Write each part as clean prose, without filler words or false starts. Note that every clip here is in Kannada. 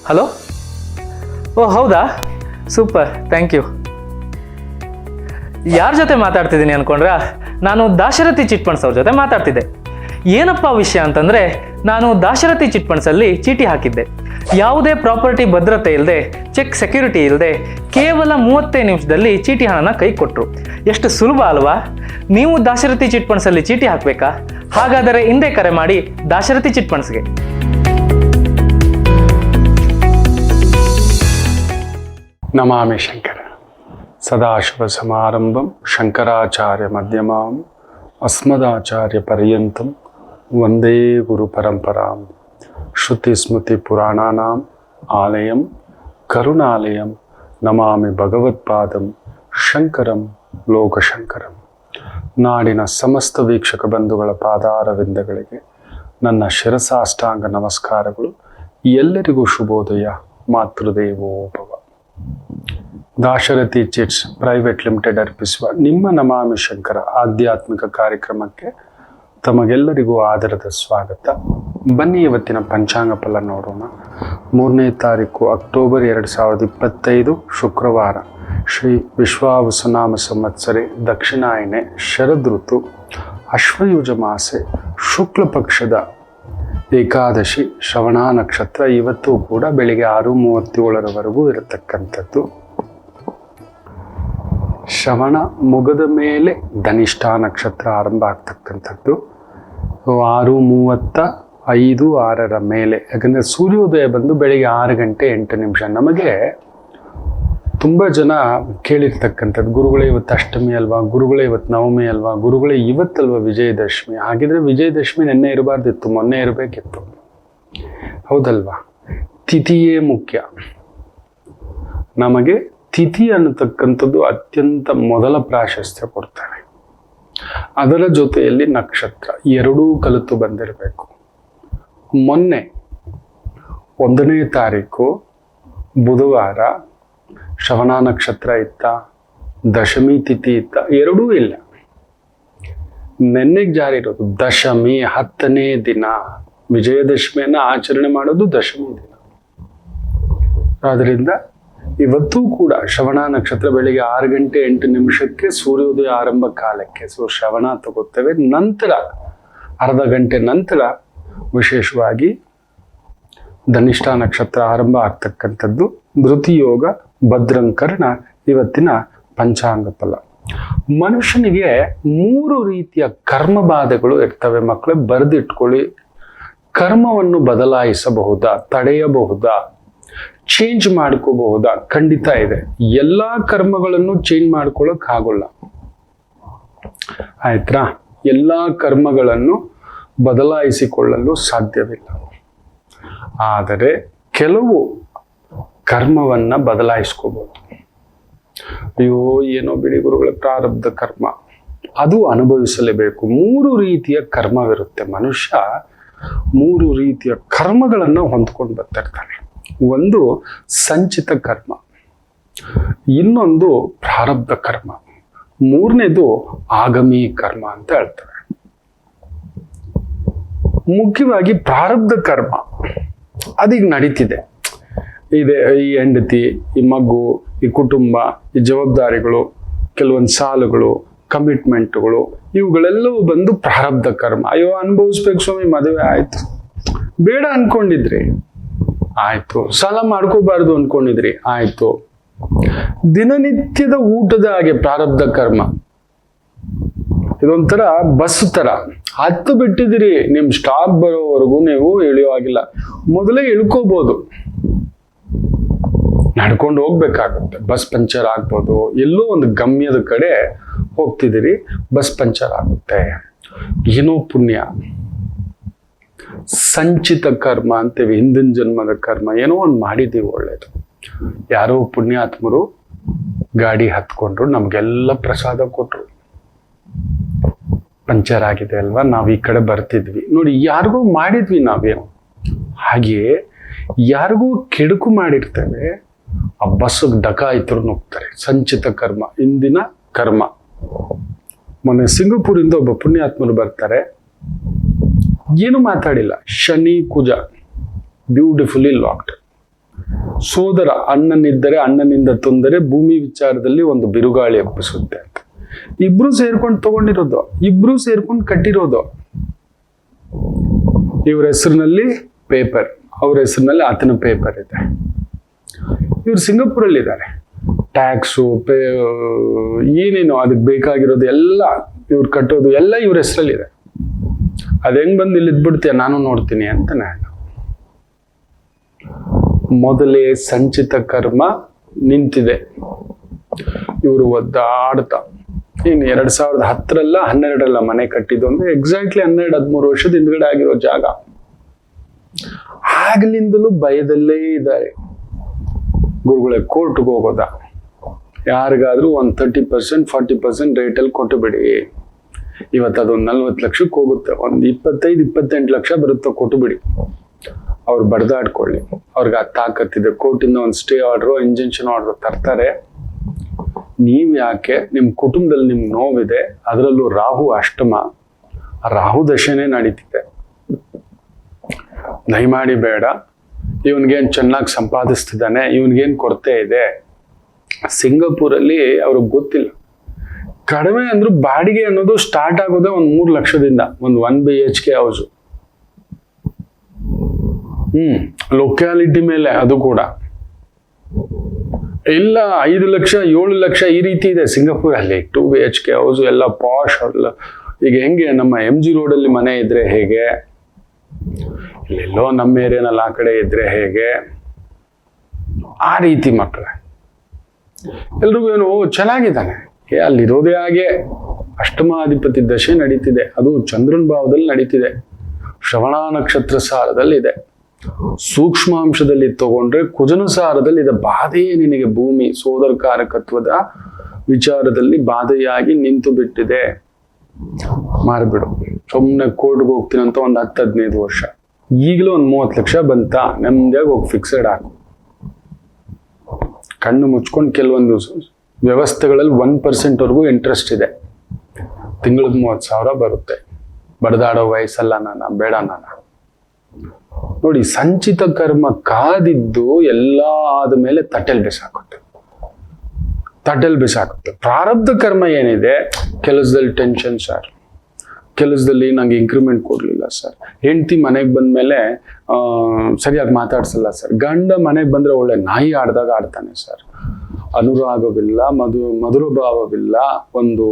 ಹಲೋ. ಓ ಹೌದಾ, ಸೂಪರ್, ಥ್ಯಾಂಕ್ ಯು. ಯಾರ ಜೊತೆ ಮಾತಾಡ್ತಿದ್ದೀನಿ ಅಂದ್ಕೊಂಡ್ರಾ? ನಾನು ದಾಶರಥಿ ಚಿಟ್ ಫಂಡ್ಸ್ ಅವ್ರ ಜೊತೆ ಮಾತಾಡ್ತಿದ್ದೆ. ಏನಪ್ಪ ವಿಷಯ ಅಂತಂದರೆ, ನಾನು ದಾಶರಥಿ ಚಿಟ್ ಫಂಡ್ಸಲ್ಲಿ ಚೀಟಿ ಹಾಕಿದ್ದೆ. ಯಾವುದೇ ಪ್ರಾಪರ್ಟಿ ಭದ್ರತೆ ಇಲ್ಲದೆ, ಚೆಕ್ ಸೆಕ್ಯೂರಿಟಿ ಇಲ್ಲದೆ, ಕೇವಲ 35 ನಿಮಿಷದಲ್ಲಿ ಚೀಟಿ ಹಣನ ಕೈ ಕೊಟ್ಟರು. ಎಷ್ಟು ಸುಲಭ ಅಲ್ವಾ? ನೀವು ದಾಶರಥಿ ಚಿಟ್ ಫಂಡ್ಸಲ್ಲಿ ಚೀಟಿ ಹಾಕಬೇಕಾ? ಹಾಗಾದರೆ ಹಿಂದೆ ಕರೆ ಮಾಡಿ ದಾಶರಥಿ ಚಿಟ್ ಫಂಡ್ಸ್ಗೆ. ನಮಾಮಿ ಶಂಕರ ಸದಾಶಿವ ಸಮಾರಂಭಂ ಶಂಕರಾಚಾರ್ಯ ಮಧ್ಯಮಾಂ ಅಸ್ಮದಾಚಾರ್ಯ ಪರ್ಯಂತಂ ವಂದೇ ಗುರು ಪರಂಪರಾಂ ಶ್ರುತಿ ಸ್ಮೃತಿ ಪುರಾಣಾನಾಂ ಆಲಯಂ ಕರುಣಾಲಯಂ ನಮಾಮಿ ಭಗವತ್ಪಾದಂ ಶಂಕರಂ ಲೋಕಶಂಕರಂ. ನಾಡಿನ ಸಮಸ್ತ ವೀಕ್ಷಕ ಬಂಧುಗಳ ಪಾದಾರವಿಂದಗಳಿಗೆ ನನ್ನ ಶಿರಸಾಷ್ಟಾಂಗ ನಮಸ್ಕಾರಗಳು. ಎಲ್ಲರಿಗೂ ಶುಭೋದಯ. ಮಾತೃದೇವೋಭವ. ದಾಶರಥಿ ಚಿಟ್ಸ್ ಪ್ರೈವೇಟ್ ಲಿಮಿಟೆಡ್ ಅರ್ಪಿಸುವ ನಿಮ್ಮ ನಮಾಮಿ ಶಂಕರ ಆಧ್ಯಾತ್ಮಿಕ ಕಾರ್ಯಕ್ರಮಕ್ಕೆ ತಮಗೆಲ್ಲರಿಗೂ ಆದರದ ಸ್ವಾಗತ. ಬನ್ನಿ ಇವತ್ತಿನ ಪಂಚಾಂಗ ಫಲ ನೋಡೋಣ. 3ನೇ ತಾರೀಕು ಅಕ್ಟೋಬರ್ 2025 ಶುಕ್ರವಾರ. ಶ್ರೀ ವಿಶ್ವಾವಸುನಾಮ ಸಂವತ್ಸರೆ ದಕ್ಷಿಣಾಯನೆ ಶರದ್ ಋತು ಅಶ್ವಯುಜ ಮಾಸೆ ಶುಕ್ಲ ಪಕ್ಷದ ಏಕಾದಶಿ ಶ್ರವಣ ನಕ್ಷತ್ರ. ಇವತ್ತು ಕೂಡ ಬೆಳಿಗ್ಗೆ 6:37 ಇರತಕ್ಕಂಥದ್ದು. ಶ್ರವಣ ಮುಗದ ಮೇಲೆ ಧನಿಷ್ಠ ನಕ್ಷತ್ರ ಆರಂಭ ಆಗ್ತಕ್ಕಂಥದ್ದು. 6:35 6ರ ಮೇಲೆ, ಯಾಕಂದರೆ ಸೂರ್ಯೋದಯ ಬಂದು ಬೆಳಿಗ್ಗೆ 6:08. ನಮಗೆ ತುಂಬ ಜನ ಕೇಳಿರ್ತಕ್ಕಂಥದ್ದು, ಗುರುಗಳೇ ಇವತ್ತು ಅಷ್ಟಮಿ ಅಲ್ವಾ, ಗುರುಗಳೇ ಇವತ್ತು ನವಮಿ ಅಲ್ವಾ, ಗುರುಗಳೇ ಇವತ್ತಲ್ವಾ ವಿಜಯದಶಮಿ? ಹಾಗಿದ್ರೆ ವಿಜಯದಶಮಿ ನೆನ್ನೆ ಇರಬಾರ್ದಿತ್ತು, ಮೊನ್ನೆ ಇರಬೇಕಿತ್ತು, ಹೌದಲ್ವಾ? ತಿಥಿಯೇ ಮುಖ್ಯ. ನಮಗೆ ತಿಥಿ ಅನ್ನತಕ್ಕಂಥದ್ದು ಅತ್ಯಂತ ಮೊದಲ ಪ್ರಾಶಸ್ತ್ಯ ಕೊಡ್ತಾರೆ. ಅದರ ಜೊತೆಯಲ್ಲಿ ನಕ್ಷತ್ರ ಎರಡೂ ಕಲಿತು ಬಂದಿರಬೇಕು. ಮೊನ್ನೆ 1ನೇ ತಾರೀಕು ಬುಧವಾರ ಶ್ರವಣ ನಕ್ಷತ್ರ ಇತ್ತ, ದಶಮಿ ತಿಥಿ ಇತ್ತ, ಎರಡೂ ಇಲ್ಲ. ನೆನ್ನೆಗೆ ಜಾರಿ ಇರೋದು ದಶಮಿ 10ನೇ ದಿನ. ವಿಜಯದಶಮಿಯನ್ನು ಆಚರಣೆ ಮಾಡೋದು ದಶಮಿ ದಿನ. ಆದ್ದರಿಂದ ಇವತ್ತೂ ಕೂಡ ಶ್ರವಣ ನಕ್ಷತ್ರ ಬೆಳಿಗ್ಗೆ 6:08 ಸೂರ್ಯೋದಯ ಆರಂಭ ಕಾಲಕ್ಕೆ. ಸೊ ಶ್ರವಣ ತಗೋತೇವೆ. ನಂತರ ಅರ್ಧ ಗಂಟೆ ನಂತರ ವಿಶೇಷವಾಗಿ ಧನಿಷ್ಠ ನಕ್ಷತ್ರ ಆರಂಭ ಆಗ್ತಕ್ಕಂಥದ್ದು. ಧೃತಿಯೋಗ ಭದ್ರಂಕರ್ಣ ಇವತ್ತಿನ ಪಂಚಾಂಗ ಫಲ. ಮನುಷ್ಯನಿಗೆ 3 ರೀತಿಯ ಕರ್ಮ ಬಾಧೆಗಳು ಇರ್ತವೆ. ಮಕ್ಕಳೇ ಬರೆದಿಟ್ಕೊಳ್ಳಿ. ಕರ್ಮವನ್ನು ಬದಲಾಯಿಸಬಹುದಾ, ತಡೆಯಬಹುದಾ, ಚೇಂಜ್ ಮಾಡ್ಕೋಬಹುದಾ? ಖಂಡಿತ ಇದೆ. ಎಲ್ಲ ಕರ್ಮಗಳನ್ನು ಚೇಂಜ್ ಮಾಡ್ಕೊಳ್ಳೋಕೆ ಆಗೋಲ್ಲ, ಆಯ್ತಾ? ಎಲ್ಲ ಕರ್ಮಗಳನ್ನು ಬದಲಾಯಿಸಿಕೊಳ್ಳಲು ಸಾಧ್ಯವಿಲ್ಲ. ಆದರೆ ಕೆಲವು ಕರ್ಮವನ್ನ ಬದಲಾಯಿಸ್ಕೋಬಹುದು. ಅಯ್ಯೋ ಏನೋ ಬಿಡಿ ಗುರುಗಳ ಪ್ರಾರಬ್ಧ ಕರ್ಮ, ಅದು ಅನುಭವಿಸಲೇಬೇಕು. 3 ರೀತಿಯ ಕರ್ಮವಿರುತ್ತೆ. ಮನುಷ್ಯ 3 ರೀತಿಯ ಕರ್ಮಗಳನ್ನು ಹೊಂದ್ಕೊಂಡು ಬರ್ತಿರ್ತಾನೆ. ಒಂದು ಸಂಚಿತ ಕರ್ಮ, ಇನ್ನೊಂದು ಪ್ರಾರಬ್ಧ ಕರ್ಮ, 3ನೇದು ಆಗಮಿ ಕರ್ಮ ಅಂತ ಹೇಳ್ತಾರೆ. ಮುಖ್ಯವಾಗಿ ಪ್ರಾರಬ್ಧ ಕರ್ಮ ಅದೀಗ ನಡೀತಿದೆ. ಇದೆ ಈ ಹೆಂಡತಿ, ಈ ಮಗು, ಈ ಕುಟುಂಬ, ಈ ಜವಾಬ್ದಾರಿಗಳು, ಕೆಲವೊಂದು ಸಾಲುಗಳು, ಕಮಿಟ್ಮೆಂಟ್ಗಳು, ಇವುಗಳೆಲ್ಲವೂ ಬಂದು ಪ್ರಾರಬ್ಧ ಕರ್ಮ. ಅಯ್ಯೋ ಅನುಭವಿಸ್ಬೇಕು ಸ್ವಾಮಿ, ಮದುವೆ ಆಯ್ತು, ಬೇಡ ಅನ್ಕೊಂಡಿದ್ರಿ, ಆಯ್ತು. ಸಾಲ ಮಾಡ್ಕೋಬಾರ್ದು ಅನ್ಕೊಂಡಿದ್ರಿ, ಆಯ್ತು. ದಿನನಿತ್ಯದ ಊಟದ ಹಾಗೆ ಪ್ರಾರಬ್ಧ ಕರ್ಮ. ಇದೊಂಥರ ಬಸ್ ತರ, ಹತ್ತು ಬಿಟ್ಟಿದ್ದೀರಿ, ನಿಮ್ ಸ್ಟಾಪ್ ಬರೋವರೆಗೂ ನೀವು ಇಳಿಯುವಾಗಿಲ್ಲ. ಮೊದಲೇ ಇಳ್ಕೋಬಹುದು, ನಡ್ಕೊಂಡು ಹೋಗ್ಬೇಕಾಗುತ್ತೆ. ಬಸ್ ಪಂಚರ್ ಆಗ್ಬೋದು, ಎಲ್ಲೋ ಒಂದು ಗಮ್ಯದ ಕಡೆ ಹೋಗ್ತಿದ್ದೀರಿ, ಬಸ್ ಪಂಚರ್ ಆಗುತ್ತೆ. ಏನೋ ಪುಣ್ಯ, ಸಂಚಿತ ಕರ್ಮ ಅಂತೇವೆ. ಹಿಂದಿನ ಜನ್ಮದ ಕರ್ಮ, ಏನೋ ಒಂದು ಮಾಡಿದ್ದೀವಿ ಒಳ್ಳೇದು. ಯಾರೋ ಪುಣ್ಯಾತ್ಮರು ಗಾಡಿ ಹತ್ಕೊಂಡ್ರು, ನಮ್ಗೆಲ್ಲ ಪ್ರಸಾದ ಕೊಟ್ರು. ಪಂಚರ್ ಆಗಿದೆ ಅಲ್ವಾ, ನಾವ್ ಈ ಕಡೆ ಬರ್ತಿದ್ವಿ ನೋಡಿ, ಯಾರಿಗೂ ಮಾಡಿದ್ವಿ ನಾವೇನು. ಹಾಗೆಯೇ ಯಾರಿಗೂ ಕೆಡುಕು ಮಾಡಿರ್ತೇವೆ, ಆ ಬಸ್ಸಿಗೆ ಡಕಾಯಿತರು ನುಗ್ತಾರೆ. ಸಂಚಿತ ಕರ್ಮ, ಇಂದಿನ ಕರ್ಮ. ಮೊನ್ನೆ ಸಿಂಗಪೂರಿಂದ ಒಬ್ಬ ಪುಣ್ಯಾತ್ಮರು ಬರ್ತಾರೆ, ಏನು ಮಾತಾಡಿಲ್ಲ, ಶನಿ ಕುಜ ಬ್ಯೂಟಿಫುಲಿ ಲಾಕ್ಡ್. ಸೋದರ ಅಣ್ಣನಿದ್ದರೆ ಅಣ್ಣನಿಂದ ತೊಂದರೆ, ಭೂಮಿ ವಿಚಾರದಲ್ಲಿ ಒಂದು ಬಿರುಗಾಳಿ ಎಬ್ಬಿಸುತ್ತೆ ಅಂತ. ಇಬ್ರು ಸೇರ್ಕೊಂಡು ತಗೊಂಡಿರೋದು, ಇಬ್ರು ಸೇರ್ಕೊಂಡು ಕಟ್ಟಿರೋದು. ಇವ್ರ ಹೆಸರಿನಲ್ಲಿ ಪೇಪರ್, ಅವ್ರ ಹೆಸರಿನಲ್ಲಿ ಆತನ ಪೇಪರ್ ಇದೆ. ಇವ್ರು ಸಿಂಗಾಪುರಲ್ಲಿ ಇದ್ದಾರೆ. ಟ್ಯಾಕ್ಸು ಏನೇನು ಅದಕ್ಕೆ ಬೇಕಾಗಿರೋದು ಎಲ್ಲ ಇವ್ರು ಕಟ್ಟೋದು ಎಲ್ಲ ಇವ್ರ ಹೆಸರಲ್ಲಿದೆ. ಅದ್ ಹೆಂಗ್ ಬಂದು ಇಲ್ಲಿ ಇದ್ಬಿಡ್ತೀಯ ನಾನು ನೋಡ್ತೀನಿ ಅಂತ ನಾನು. ಮೊದಲೇ ಸಂಚಿತ ಕರ್ಮ ನಿಂತಿದೆ. ಇವರು ಒದ್ದಾಡ್ತಾ ಇನ್ನು 2010 12 ಮನೆ ಕಟ್ಟಿದ್ದು ಅಂದ್ರೆ ಎಕ್ಸಾಕ್ಟ್ಲಿ 12-13 ವರ್ಷದ ಹಿಂದ್ಗಡೆ ಆಗಿರೋ ಜಾಗ. ಆಗ್ಲಿಂದಲೂ ಭಯದಲ್ಲೇ ಇದ್ದಾರೆ. ಗುರುಗಳೇ ಕೋರ್ಟ್ಗೆ ಹೋಗೋದ, ಯಾರಿಗಾದ್ರೂ ಒಂದು 30% 40% ರೇಟಲ್ಲಿ ಕೊಟ್ಟು ಬಿಡಿ. ಇವತ್ತು ಅದೊಂದು 40 ಲಕ್ಷಕ್ಕೆ ಹೋಗುತ್ತೆ, ಒಂದು 25-28 ಲಕ್ಷ ಬರುತ್ತೆ, ಕೊಟ್ಟು ಬಿಡಿ. ಅವ್ರು ಬಡ್ದಾಡ್ಕೊಳ್ಳಿ, ಅವ್ರಿಗೆ ಆ ತಾಕತ್ತಿದೆ. ಕೋರ್ಟಿಂದ ಒಂದು ಸ್ಟೇ ಆರ್ಡ್ರು, ಇಂಜೆಕ್ಷನ್ ಆರ್ಡ್ರು ತರ್ತಾರೆ. ನೀವು ಯಾಕೆ, ನಿಮ್ಮ ಕುಟುಂಬದಲ್ಲಿ ನಿಮ್ಗೆ ನೋವಿದೆ, ಅದರಲ್ಲೂ ರಾಹು ಅಷ್ಟಮ, ರಾಹು ದಶೆನೇ ನಡೀತಿದೆ. ದಯಮಾಡಿ ಬೇಡ, ಇವನ್ಗೇನು ಚೆನ್ನಾಗಿ ಸಂಪಾದಿಸ್ತಿದ್ದಾನೆ, ಇವನ್ಗೇನು ಕೊರತೆ ಇದೆ. ಸಿಂಗಾಪುರಲ್ಲಿ ಅವ್ರಿಗೆ ಗೊತ್ತಿಲ್ಲ, ಕಡಿಮೆ ಅಂದ್ರೂ ಬಾಡಿಗೆ ಅನ್ನೋದು ಸ್ಟಾರ್ಟ್ ಆಗೋದೇ ಒಂದು 3 ಲಕ್ಷದಿಂದ, ಒಂದು 1 BHK ಹೌಸು. ಲೊಕ್ಯಾಲಿಟಿ ಮೇಲೆ ಅದು ಕೂಡ ಇಲ್ಲ 5 ಲಕ್ಷ 7 ಲಕ್ಷ ಈ ರೀತಿ ಇದೆ ಸಿಂಗಾಪುರಲ್ಲಿ. 2 BHK ಹೌಸು ಎಲ್ಲ ಪಾಶ್. ಈಗ ಹೆಂಗೆ ನಮ್ಮ MG ರೋಡಲ್ಲಿ ಮನೆ ಇದ್ರೆ ಹೇಗೆ, ಇಲ್ಲೆಲ್ಲೋ ನಮ್ಮ ಏರಿಯಾನಲ್ಲಿ ಆ ಕಡೆ ಇದ್ರೆ ಹೇಗೆ, ಆ ರೀತಿ ಮಕ್ಕಳೇ ಎಲ್ರಿಗೂ ಏನು ಚೆನ್ನಾಗಿದ್ದಾನೆ. ಅಲ್ಲಿರೋದೇ ಹಾಗೆ ಅಷ್ಟಮಾಧಿಪತಿ ದಶೆ ನಡೀತಿದೆ, ಅದು ಚಂದ್ರನ ಭಾವದಲ್ಲಿ ನಡೀತಿದೆ, ಶ್ರವಣ ನಕ್ಷತ್ರ ಸಾರದಲ್ಲಿದೆ. ಸೂಕ್ಷ್ಮಾಂಶದಲ್ಲಿ ತಗೊಂಡ್ರೆ ಕುಜನ ಸಾರದಲ್ಲಿ ಇದೆ. ಬಾಧೆಯೇ ನಿನಗೆ ಭೂಮಿ ಸೋದರಕಾರಕತ್ವದ ವಿಚಾರದಲ್ಲಿ ಬಾಧೆಯಾಗಿ ನಿಂತು ಬಿಟ್ಟಿದೆ. ಮಾರ್ಬಿಡು, ಸುಮ್ಮನೆ ಕೋರ್ಟ್ಗೆ ಹೋಗ್ತೀನಂತ ಒಂದು 10-15 ವರ್ಷ, ಈಗಲೂ ಒಂದು 30 ಲಕ್ಷ ಬಂತ, ನೆಮ್ಮದಿಯಾಗಿ ಹೋಗಿ ಫಿಕ್ಸೆಡ್ ಹಾಕು. ಕಣ್ಣು ಮುಚ್ಕೊಂಡು ಕೆಲವೊಂದು ವ್ಯವಸ್ಥೆಗಳಲ್ಲಿ 1% ವರೆಗೂ ಇಂಟ್ರೆಸ್ಟ್ ಇದೆ, ತಿಂಗಳಿಗೆ 30,000 ಬರುತ್ತೆ. ಬಡದಾಡೋ ವಯಸ್ಸಲ್ಲ ನಾನು, ಬೇಡ ನಾನು. ನೋಡಿ, ಸಂಚಿತ ಕರ್ಮ ಕಾದಿದ್ದು ಎಲ್ಲ ಆದ್ಮೇಲೆ ತಟ್ಟೆಲ್ ಬಿಸಾಕುತ್ತೆ. ಪ್ರಾರಬ್ಧ ಕರ್ಮ ಏನಿದೆ, ಕೆಲಸದಲ್ಲಿ ಟೆನ್ಷನ್ ಸರ್, ಕೆಲಸದಲ್ಲಿ ನಂಗೆ ಇಂಕ್ರಿಮೆಂಟ್ ಕೊಡ್ಲಿಲ್ಲ ಸರ್, ಹೆಂಡತಿ ಮನೆಗೆ ಬಂದ್ಮೇಲೆ ಸರಿಯಾಗಿ ಮಾತಾಡ್ಸಲ್ಲ ಸರ್, ಗಂಡ ಮನೆಗೆ ಬಂದ್ರೆ ಒಳ್ಳೆ ನಾಯಿ ಆಡ್ದಾಗ ಆಡ್ತಾನೆ ಸರ್, ಅನುರಾಗವಿಲ್ಲ, ಮಧುರ ಭಾವವಿಲ್ಲ, ಒಂದು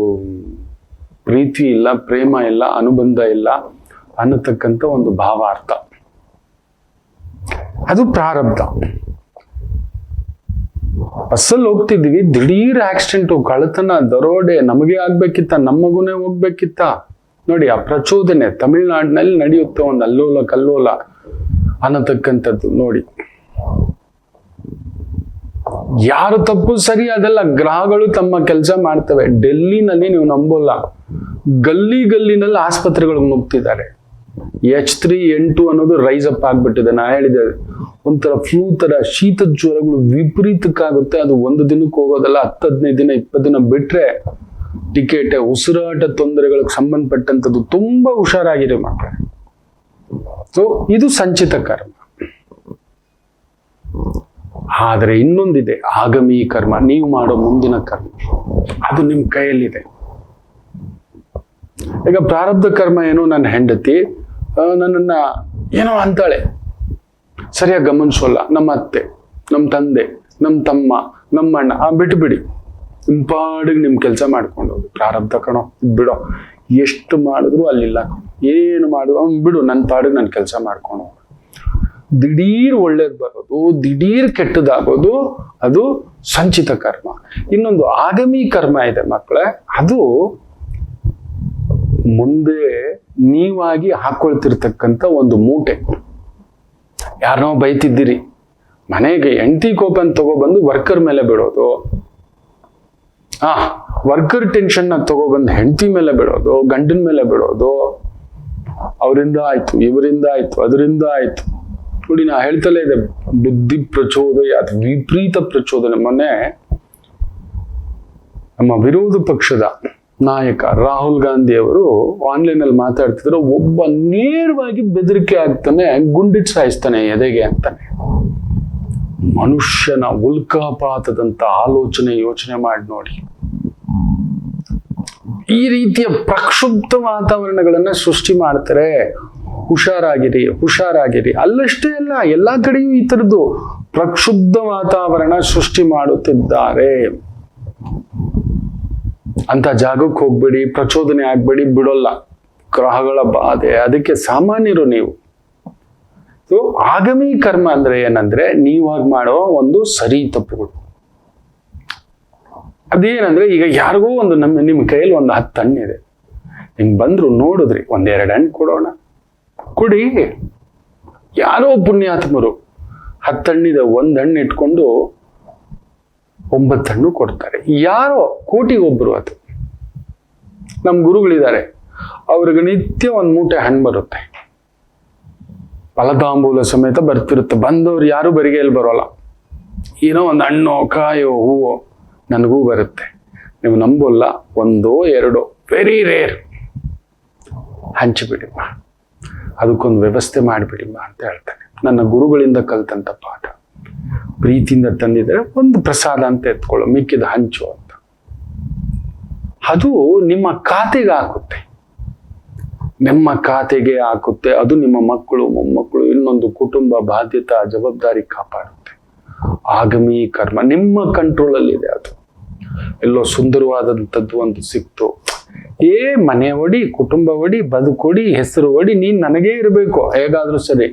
ಪ್ರೀತಿ ಇಲ್ಲ, ಪ್ರೇಮ ಇಲ್ಲ, ಅನುಬಂಧ ಇಲ್ಲ ಅನ್ನತಕ್ಕಂಥ ಒಂದು ಭಾವಾರ್ಥ. ಅದು ಪ್ರಾರಬ್ಧ. ಬಸ್ಸಲ್ಲಿ ಹೋಗ್ತಿದ್ವಿ, ದಿಢೀರ್ ಆಕ್ಸಿಡೆಂಟು, ಕಳ್ಳತನ, ದರೋಡೆ, ನಮಗೆ ಆಗ್ಬೇಕಿತ್ತ, ನಮ್ಮ ಮಗುನೇ ಹೋಗ್ಬೇಕಿತ್ತ. ನೋಡಿ, ಆ ಪ್ರಚೋದನೆ ತಮಿಳ್ನಾಡಿನಲ್ಲಿ ನಡೆಯುತ್ತೆ, ಒಂದು ಅಲ್ಲೋಲ ಕಲ್ಲೋಲ ಅನ್ನತಕ್ಕಂಥದ್ದು. ನೋಡಿ, ಯಾರು ತಪ್ಪು ಸರಿ ಅದೆಲ್ಲ ಗ್ರಹಗಳು ತಮ್ಮ ಕೆಲಸ ಮಾಡ್ತವೆ. ಡೆಲ್ಲಿನಲ್ಲಿ ನೀವು ನಂಬೋಲ್ಲ, ಗಲ್ಲಿನಲ್ಲಿ ಆಸ್ಪತ್ರೆಗಳಿಗೆ ನುಗ್ತಿದ್ದಾರೆ. H3 N2 ಅನ್ನೋದು ರೈಸ್ ಅಪ್ ಆಗ್ಬಿಟ್ಟಿದೆ. ನಾ ಹೇಳಿದೆ, ಒಂಥರ ಫ್ಲೂ ತರ ಶೀತದ ಜ್ವರಗಳು ವಿಪರೀತಕ್ಕಾಗುತ್ತೆ. ಅದು ಒಂದು ದಿನಕ್ಕೆ ಹೋಗೋದಲ್ಲ, 10-15 ದಿನ 20 ದಿನ ಬಿಟ್ರೆ ಟಿಕೆಟ್, ಉಸಿರಾಟ ತೊಂದರೆಗಳಿಗೆ ಸಂಬಂಧಪಟ್ಟಂಥದ್ದು. ತುಂಬಾ ಹುಷಾರಾಗಿರಿ ಮಕ್ಕಳೇ. ಸೊ ಇದು ಸಂಚಿತ ಕರ್ಮ. ಆದ್ರೆ ಇನ್ನೊಂದಿದೆ, ಆಗಮಿ ಕರ್ಮ, ನೀವು ಮಾಡೋ ಮುಂದಿನ ಕರ್ಮ. ಅದು ನಿಮ್ ಕೈಯಲ್ಲಿದೆ. ಈಗ ಪ್ರಾರಬ್ಧ ಕರ್ಮ ಏನು, ನನ್ನ ಹೆಂಡತಿ ನನ್ನನ್ನ ಏನೋ ಅಂತಾಳೆ, ಸರಿಯಾಗಿ ಗಮನಿಸೋಲ್ಲ, ನಮ್ಮ ಅತ್ತೆ, ನಮ್ಮ ತಂದೆ, ನಮ್ಮ ತಮ್ಮ, ನಮ್ಮ ಅಣ್ಣ, ಬಿಟ್ಟು ಇಂಪಾಡಿಗೆ ನಿಮ್ ಕೆಲಸ ಮಾಡ್ಕೊಂಡು ಹೋಗಿ. ಪ್ರಾರಬ್ಧ ಕಣೋ, ಬಿಡೋ, ಎಷ್ಟು ಮಾಡಿದ್ರು ಅಲ್ಲಿಲ್ಲ, ಏನು ಮಾಡಿದ್ರು ಬಿಡು, ನನ್ನ ಪಾಡಿಗೆ ನನ್ನ ಕೆಲಸ ಮಾಡ್ಕೊಂಡು ಹೋಗಿ. ದಿಢೀರ್ ಒಳ್ಳೇದು ಬರೋದು, ದಿಢೀರ್ ಕೆಟ್ಟದಾಗೋದು, ಅದು ಸಂಚಿತ ಕರ್ಮ. ಇನ್ನೊಂದು ಆಗಮಿ ಕರ್ಮ ಇದೆ ಮಕ್ಕಳೇ, ಅದು ಮುಂದೆ ನೀವಾಗಿ ಹಾಕೊಳ್ತಿರ್ತಕ್ಕಂಥ ಒಂದು ಮೂಟೆ. ಯಾರನ್ನೋ ಬೈತಿದ್ದೀರಿ, ಮನೆಗೆ ಹೆಂಡತಿ ಕೋಪನ್ ತಗೊಬಂದು ವರ್ಕರ್ ಮೇಲೆ ಬಿಡೋದು, ವರ್ಕರ್ ಟೆನ್ಷನ್ ತಗೊಬಂದು ಹೆಂಡತಿ ಮೇಲೆ ಬಿಡೋದು, ಗಂಡನ ಮೇಲೆ ಬಿಡೋದು. ಅವರಿಂದ ಆಯ್ತು, ಇವರಿಂದ ಆಯ್ತು, ಅದರಿಂದ ಆಯ್ತು. ನೋಡಿ, ನಾ ಹೇಳ್ತಲೇ ಇದೆ, ಬುದ್ಧಿ ಪ್ರಚೋದನೆ, ಅದು ವಿಪರೀತ ಪ್ರಚೋದನೆ. ಮೊನ್ನೆ ನಮ್ಮ ವಿರೋಧ ಪಕ್ಷದ ನಾಯಕ ರಾಹುಲ್ ಗಾಂಧಿ ಅವರು ಆನ್ಲೈನ್ ಅಲ್ಲಿ ಮಾತಾಡ್ತಿದ್ರು. ಒಬ್ಬ ನೇರವಾಗಿ ಬೆದರಿಕೆ ಆಗ್ತಾನೆ, ಗುಂಡಿಟ್ ಸಾಯಿಸ್ತಾನೆ ಎದೆಗೆ ಅಂತಾನೆ. ಮನುಷ್ಯನ ಉಲ್ಕಾಪಾತದಂತ ಆಲೋಚನೆ ಯೋಚನೆ ಮಾಡಿ ನೋಡಿ. ಈ ರೀತಿಯ ಪ್ರಕ್ಷುಬ್ಧ ವಾತಾವರಣಗಳನ್ನ ಸೃಷ್ಟಿ ಮಾಡ್ತಾರೆ. ಹುಷಾರಾಗಿರಿ, ಹುಷಾರಾಗಿರಿ. ಅಲ್ಲಷ್ಟೇ ಅಲ್ಲ, ಎಲ್ಲಾ ಕಡೆಯೂ ಈ ತರದ್ದು ಪ್ರಕ್ಷುಬ್ಧ ವಾತಾವರಣ ಸೃಷ್ಟಿ ಮಾಡುತ್ತಿದ್ದಾರೆ. ಅಂತ ಜಾಗಕ್ಕೆ ಹೋಗ್ಬೇಡಿ, ಪ್ರಚೋದನೆ ಆಗ್ಬೇಡಿ, ಬಿಡೋಲ್ಲ. ಗ್ರಹಗಳ ಬಾಧೆ, ಅದಕ್ಕೆ ಸಾಮಾನ್ಯರು ನೀವು. ಸೊ ಆಗಮಿ ಕರ್ಮ ಅಂದ್ರೆ ಏನಂದ್ರೆ ನೀವಾಗ ಮಾಡೋ ಒಂದು ಸರಿ ತಪ್ಪುಗಳು. ಅದೇನಂದ್ರೆ ಈಗ ಯಾರಿಗೋ ಒಂದು ನಿಮ್ಮ ಕೈಯಲ್ಲಿ ಒಂದು 10 ಹಣ್ಣಿದೆ, ನಿಮ್ಗೆ ಬಂದ್ರು ನೋಡಿದ್ರಿ, 1-2 ಹಣ್ಣು ಕೊಡೋಣ, ಕೊಡಿ. ಯಾರೋ ಪುಣ್ಯಾತ್ಮರು 10 ಹಣ್ಣಿದೆ, 1 ಹಣ್ಣು ಇಟ್ಕೊಂಡು 9 ಹಣ್ಣು ಕೊಡ್ತಾರೆ. ಯಾರೋ ಕೋಟಿಗೊಬ್ರು, ಅದು ನಮ್ ಗುರುಗಳಿದ್ದಾರೆ, ಅವ್ರಿಗೆ ನಿತ್ಯ 1 ಮೂಟೆ ಹಣ್ಣು ಬರುತ್ತೆ, ಫಲತಾಂಬೂಲ ಸಮೇತ ಬರ್ತಿರುತ್ತೆ. ಬಂದವ್ರು ಯಾರು ಬರಿಗೆಯಲ್ಲಿ ಬರೋಲ್ಲ, ಏನೋ ಒಂದು ಹಣ್ಣು, ಕಾಯೋ, ಹೂವು ನನಗೂ ಬರುತ್ತೆ. ನೀವು ನಂಬೋಲ್ಲ, 1-2 ವೆರಿ ರೇರ್ ಹಂಚಿಬಿಡಿಮ್ಮ, ಅದಕ್ಕೊಂದು ವ್ಯವಸ್ಥೆ ಮಾಡಿಬಿಡಿಮ್ಮ ಅಂತ ಹೇಳ್ತಾನೆ. ನನ್ನ ಗುರುಗಳಿಂದ ಕಲ್ತಂತ ಪಾಠ. ಪ್ರೀತಿಯಿಂದ ತಂದಿದ್ರೆ ಒಂದು ಪ್ರಸಾದ ಅಂತ ಎತ್ಕೊಳ್ಳೋ, ಮಿಕ್ಕಿದ ಹಂಚು ಅಂತ. ಅದು ನಿಮ್ಮ ಖಾತೆಗೆ ಹಾಕುತ್ತೆ, ನಿಮ್ಮ ಖಾತೆಗೆ ಹಾಕುತ್ತೆ. ಅದು ನಿಮ್ಮ ಮಕ್ಕಳು, ಮೊಮ್ಮಕ್ಕಳು, ಇನ್ನೊಂದು ಕುಟುಂಬ ಬಾಧ್ಯತಾ ಜವಾಬ್ದಾರಿ ಕಾಪಾಡುತ್ತೆ. ಆಗಮಿ ಕರ್ಮ ನಿಮ್ಮ ಕಂಟ್ರೋಲ್ ಅಲ್ಲಿ ಇದೆ. ಅದು ಎಲ್ಲೋ ಸುಂದರವಾದಂಥದ್ದು ಒಂದು ಸಿಕ್ತು, ಮನೆ ಒಡಿ, ಕುಟುಂಬ ಒಡಿ, ಬದುಕೊಡಿ, ಹೆಸರು ಒಡಿ, ನೀನ್ ನನಗೇ ಇರಬೇಕು, ಹೇಗಾದ್ರೂ ಸರಿ.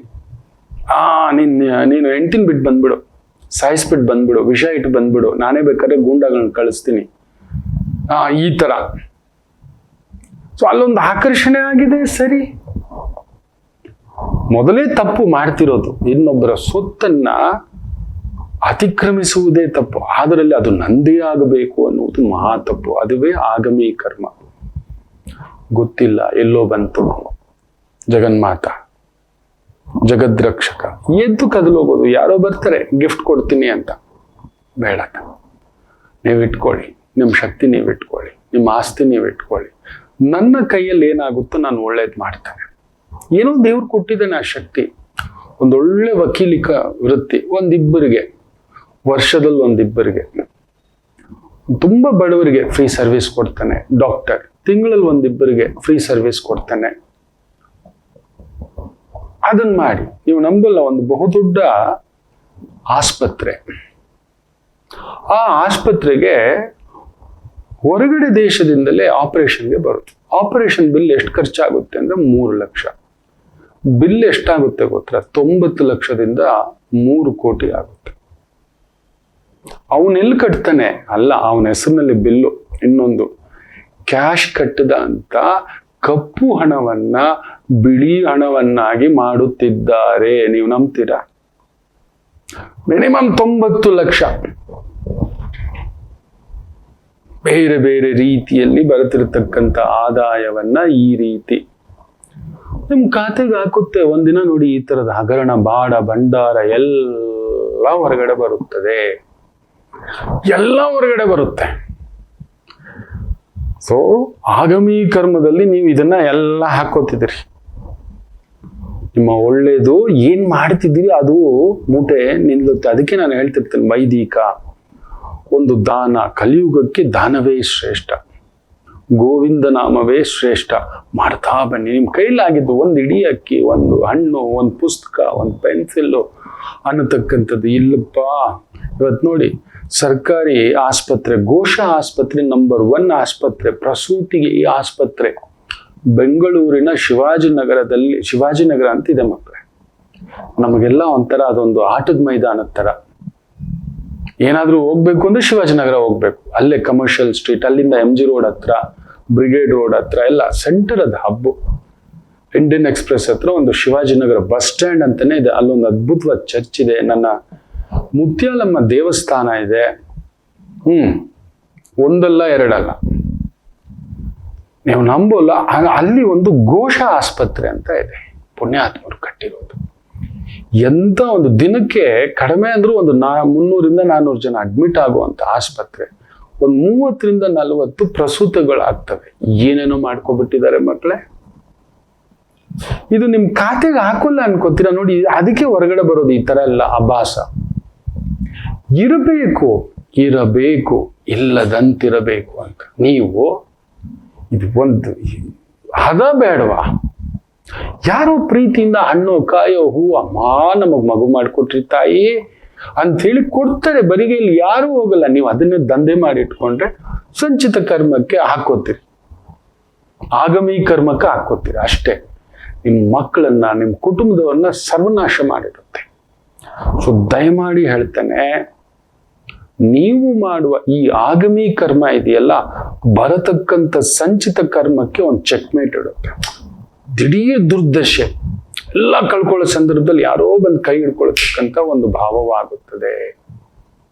ನೀನು ಹೆಂಡ್ತಿನ ಬಿಟ್ಟು ಬಂದ್ಬಿಡು, ಸಾಯಿಸ್ಬಿಟ್ಟು ಬಂದ್ಬಿಡು, ವಿಷ ಇಟ್ಟು ಬಂದ್ಬಿಡು, ನಾನೇ ಬೇಕಾದ್ರೆ ಗೂಂಡಾಗಳನ್ನ ಕಳಿಸ್ತೀನಿ, ಈ ತರ. ಸೊ ಅಲ್ಲೊಂದು ಆಕರ್ಷಣೆ ಆಗಿದೆ, ಸರಿ. ಮೊದಲೇ ತಪ್ಪು ಮಾಡ್ತಿರೋದು, ಇನ್ನೊಬ್ಬರ ಸೊತ್ತನ್ನ ಅತಿಕ್ರಮಿಸುವುದೇ ತಪ್ಪು. ಅದರಲ್ಲಿ ಅದು ನಂದೇ ಆಗಬೇಕು ಅನ್ನುವುದು ಮಹಾ ತಪ್ಪು. ಅದುವೇ ಆಗಮಿ ಕರ್ಮ. ಗೊತ್ತಿಲ್ಲ, ಎಲ್ಲೋ ಬಂತು, ಜಗನ್ಮಾತ, ಜಗದ್ರಕ್ಷಕ, ಎದ್ದು ಕದಲೋಗೋದು. ಯಾರೋ ಬರ್ತಾರೆ ಗಿಫ್ಟ್ ಕೊಡ್ತೀನಿ ಅಂತ, ಬೇಡ, ನೀವು ಇಟ್ಕೊಳ್ಳಿ, ನಿಮ್ಮ ಶಕ್ತಿ ನೀವು ಇಟ್ಕೊಳ್ಳಿ, ನಿಮ್ಮ ಆಸ್ತಿ ನೀವು ಇಟ್ಕೊಳ್ಳಿ, ನನ್ನ ಕೈಯಲ್ಲಿ ಏನಾಗುತ್ತೋ ನಾನು ಒಳ್ಳೇದು ಮಾಡ್ತೇನೆ. ಏನೋ ದೇವ್ರು ಕೊಟ್ಟಿದ್ದಾನೆ ಆ ಶಕ್ತಿ. ಒಂದೊಳ್ಳೆ ವಕೀಲಿಕ ವೃತ್ತಿ ಒಂದಿಬ್ಬರಿಗೆ, ವರ್ಷದಲ್ಲಿ ಒಂದಿಬ್ಬರಿಗೆ, ತುಂಬಾ ಬಡವರಿಗೆ ಫ್ರೀ ಸರ್ವಿಸ್ ಕೊಡ್ತಾನೆ. ಡಾಕ್ಟರ್ ತಿಂಗಳಲ್ಲಿ ಒಂದಿಬ್ಬರಿಗೆ ಫ್ರೀ ಸರ್ವಿಸ್ ಕೊಡ್ತಾನೆ. ಅದನ್ನ ಮಾಡಿ. ನೀವು ನಂಬಲ್ಲ, ಒಂದು ಬಹುದೊಡ್ಡ ಆಸ್ಪತ್ರೆ, ಆ ಆಸ್ಪತ್ರೆಗೆ ಹೊರಗಡೆ ದೇಶದಿಂದಲೇ ಆಪರೇಷನ್ಗೆ ಬರುತ್ತೆ. ಆಪರೇಷನ್ ಬಿಲ್ ಎಷ್ಟು ಖರ್ಚಾಗುತ್ತೆ ಅಂದ್ರೆ 3 ಲಕ್ಷ. ಬಿಲ್ ಎಷ್ಟಾಗುತ್ತೆ ಗೊತ್ತಾ? 90 ಲಕ್ಷದಿಂದ 3 ಕೋಟಿ ಆಗುತ್ತೆ. ಅವನೆಲ್ಲಿ ಕಟ್ತಾನೆ? ಅಲ್ಲ, ಅವನ ಹೆಸರಿನಲ್ಲಿ ಬಿಲ್ಲು. ಇನ್ನೊಂದು, ಕ್ಯಾಶ್ ಕಟ್ಟದ ಅಂತ ಕಪ್ಪು ಹಣವನ್ನ ಬಿಳಿ ಹಣವನ್ನಾಗಿ ಮಾಡುತ್ತಿದ್ದಾರೆ. ನೀವು ನಂಬ್ತೀರಾ? ಮಿನಿಮಮ್ 90 ಲಕ್ಷ ಬೇರೆ ಬೇರೆ ರೀತಿಯಲ್ಲಿ ಬರುತ್ತಿರತಕ್ಕಂಥ ಆದಾಯವನ್ನ ಈ ರೀತಿ ನಿಮ್ ಖಾತೆಗೆ ಹಾಕುತ್ತೆ. ಒಂದಿನ ನೋಡಿ, ಈ ತರದ ಹಗರಣ, ಬಾಡ, ಭಂಡಾರ ಎಲ್ಲ ಹೊರಗಡೆ ಬರುತ್ತದೆ. ಎಲ್ಲ ಹೊರಗಡೆ ಬರುತ್ತೆ. ಸೊ ಆಗಮಿ ಕರ್ಮದಲ್ಲಿ ನೀವು ಇದನ್ನ ಎಲ್ಲ ಹಾಕೋತಿದ್ದೀರಿ. ನಿಮ್ಮ ಒಳ್ಳೇದು ಏನ್ ಮಾಡ್ತಿದ್ದೀರಿ ಅದು ಮೂಟೆ ನಿಲ್ಲುತ್ತೆ. ಅದಕ್ಕೆ ನಾನು ಹೇಳ್ತಿರ್ತೇನೆ, ವೈದಿಕ ಒಂದು ದಾನ, ಕಲಿಯುಗಕ್ಕೆ ದಾನವೇ ಶ್ರೇಷ್ಠ, ಗೋವಿಂದ ನಾಮವೇ ಶ್ರೇಷ್ಠ. ಮಾಡ್ತಾ ಬನ್ನಿ. ನಿಮ್ ಕೈಲಾಗಿದ್ದು ಒಂದು ಇಡೀ ಅಕ್ಕಿ, ಒಂದು ಹಣ್ಣು, ಒಂದು ಪುಸ್ತಕ, ಒಂದು ಪೆನ್ಸಿಲ್ಲು ಅನ್ನತಕ್ಕಂಥದ್ದು ಇಲ್ಲಪ್ಪ. ಇವತ್ತು ನೋಡಿ, ಸರ್ಕಾರಿ ಆಸ್ಪತ್ರೆ, ಘೋಷ ಆಸ್ಪತ್ರೆ, ನಂಬರ್ 1 ಆಸ್ಪತ್ರೆ, ಪ್ರಸೂತಿಗೆ ಈ ಆಸ್ಪತ್ರೆ ಬೆಂಗಳೂರಿನ ಶಿವಾಜಿನಗರ ಅಂತ ಇದೆ ಮಕ್ಕಳೇ. ನಮಗೆಲ್ಲ ಒಂಥರ ಅದೊಂದು ಆಟದ ಮೈದಾನದ ತರ. ಏನಾದ್ರೂ ಹೋಗ್ಬೇಕು ಅಂದ್ರೆ ಶಿವಾಜಿನಗರ ಹೋಗ್ಬೇಕು. ಅಲ್ಲೇ ಕಮರ್ಷಿಯಲ್ ಸ್ಟ್ರೀಟ್, ಅಲ್ಲಿಂದ MG ರೋಡ್ ಹತ್ರ, ಬ್ರಿಗೇಡ್ ರೋಡ್ ಹತ್ರ ಎಲ್ಲ ಸೆಂಟರ್ ಅದ ಹಬ್ಬು. ಇಂಡಿಯನ್ ಎಕ್ಸ್ಪ್ರೆಸ್ ಹತ್ರ ಒಂದು ಶಿವಾಜಿನಗರ ಬಸ್ ಸ್ಟ್ಯಾಂಡ್ ಅಂತಾನೆ ಇದೆ. ಅಲ್ಲೊಂದು ಅದ್ಭುತವಾದ ಚರ್ಚ್ ಇದೆ. ನನ್ನ ಮುತ್ಯಾಲಮ್ಮ ದೇವಸ್ಥಾನ ಇದೆ. ಒಂದಲ್ಲ ಎರಡಲ್ಲ, ನೀವು ನಂಬೋಲ್ಲ. ಅಲ್ಲಿ ಒಂದು ಘೋಷ ಆಸ್ಪತ್ರೆ ಅಂತ ಇದೆ, ಪುಣ್ಯಾತ್ಮರು ಕಟ್ಟಿರೋದು. ಎಂತ ಒಂದು ದಿನಕ್ಕೆ ಕಡಿಮೆ ಅಂದ್ರೂ ಒಂದು 300-400 ಜನ ಅಡ್ಮಿಟ್ ಆಗುವಂತ ಆಸ್ಪತ್ರೆ. ಒಂದು 30-40 ಪ್ರಸೂತಗಳಾಗ್ತವೆ. ಏನೇನೋ ಮಾಡ್ಕೊಬಿಟ್ಟಿದ್ದಾರೆ ಮಕ್ಕಳೇ. ಇದು ನಿಮ್ ಖಾತೆಗೆ ಹಾಕೋಲ್ಲ ಅನ್ಕೋತೀರಾ ನೋಡಿ. ಅದಕ್ಕೆ ಹೊರಗಡೆ ಬರೋದು ಈ ತರ ಎಲ್ಲ ಅಭಾಸ. ಇರಬೇಕು, ಇರಬೇಕು, ಇಲ್ಲದಂತಿರಬೇಕು ಅಂತ. ನೀವು ಇದು ಒಂದು ಹದ ಬೇಡವಾ? ಯಾರೋ ಪ್ರೀತಿಯಿಂದ ಹಣ್ಣು ಕಾಯೋ ಹೂವು, ಅಮ್ಮ ನಮಗ್ ಮಗು ಮಾಡಿಕೊಟ್ರಿ ತಾಯಿ ಅಂತ ಹೇಳಿ ಕೊಡ್ತಾರೆ. ಬರಿಗೈಲಿ ಯಾರೂ ಹೋಗಲ್ಲ. ನೀವು ಅದನ್ನೇ ದಂಧೆ ಮಾಡಿ ಇಟ್ಕೊಂಡ್ರೆ ಸಂಚಿತ ಕರ್ಮಕ್ಕೆ ಹಾಕೋತೀರಿ, ಆಗಮಿ ಕರ್ಮಕ್ಕೆ ಹಾಕೋತೀರಿ ಅಷ್ಟೇ. ನಿಮ್ಮ ಮಕ್ಕಳನ್ನ, ನಿಮ್ಮ ಕುಟುಂಬದವ್ರನ್ನ ಸರ್ವನಾಶ ಮಾಡಿರುತ್ತೆ. ಸೊ ದಯಮಾಡಿ ಹೇಳ್ತೇನೆ, ನೀವು ಮಾಡುವ ಈ ಆಗಮಿ ಕರ್ಮ ಇದೆಯಲ್ಲ, ಬರತಕ್ಕಂಥ ಸಂಚಿತ ಕರ್ಮಕ್ಕೆ ಒಂದು ಚೆಕ್ಮೇಟ್ ಇಡುತ್ತೆ. ದಿಢೀರ್ ದುರ್ದಶೆ ಎಲ್ಲ ಕಳ್ಕೊಳ್ಳೋ ಸಂದರ್ಭದಲ್ಲಿ ಯಾರೋ ಬಂದು ಕೈ ಹಿಡ್ಕೊಳ್ತಕ್ಕಂಥ ಒಂದು ಭಾವವಾಗುತ್ತದೆ.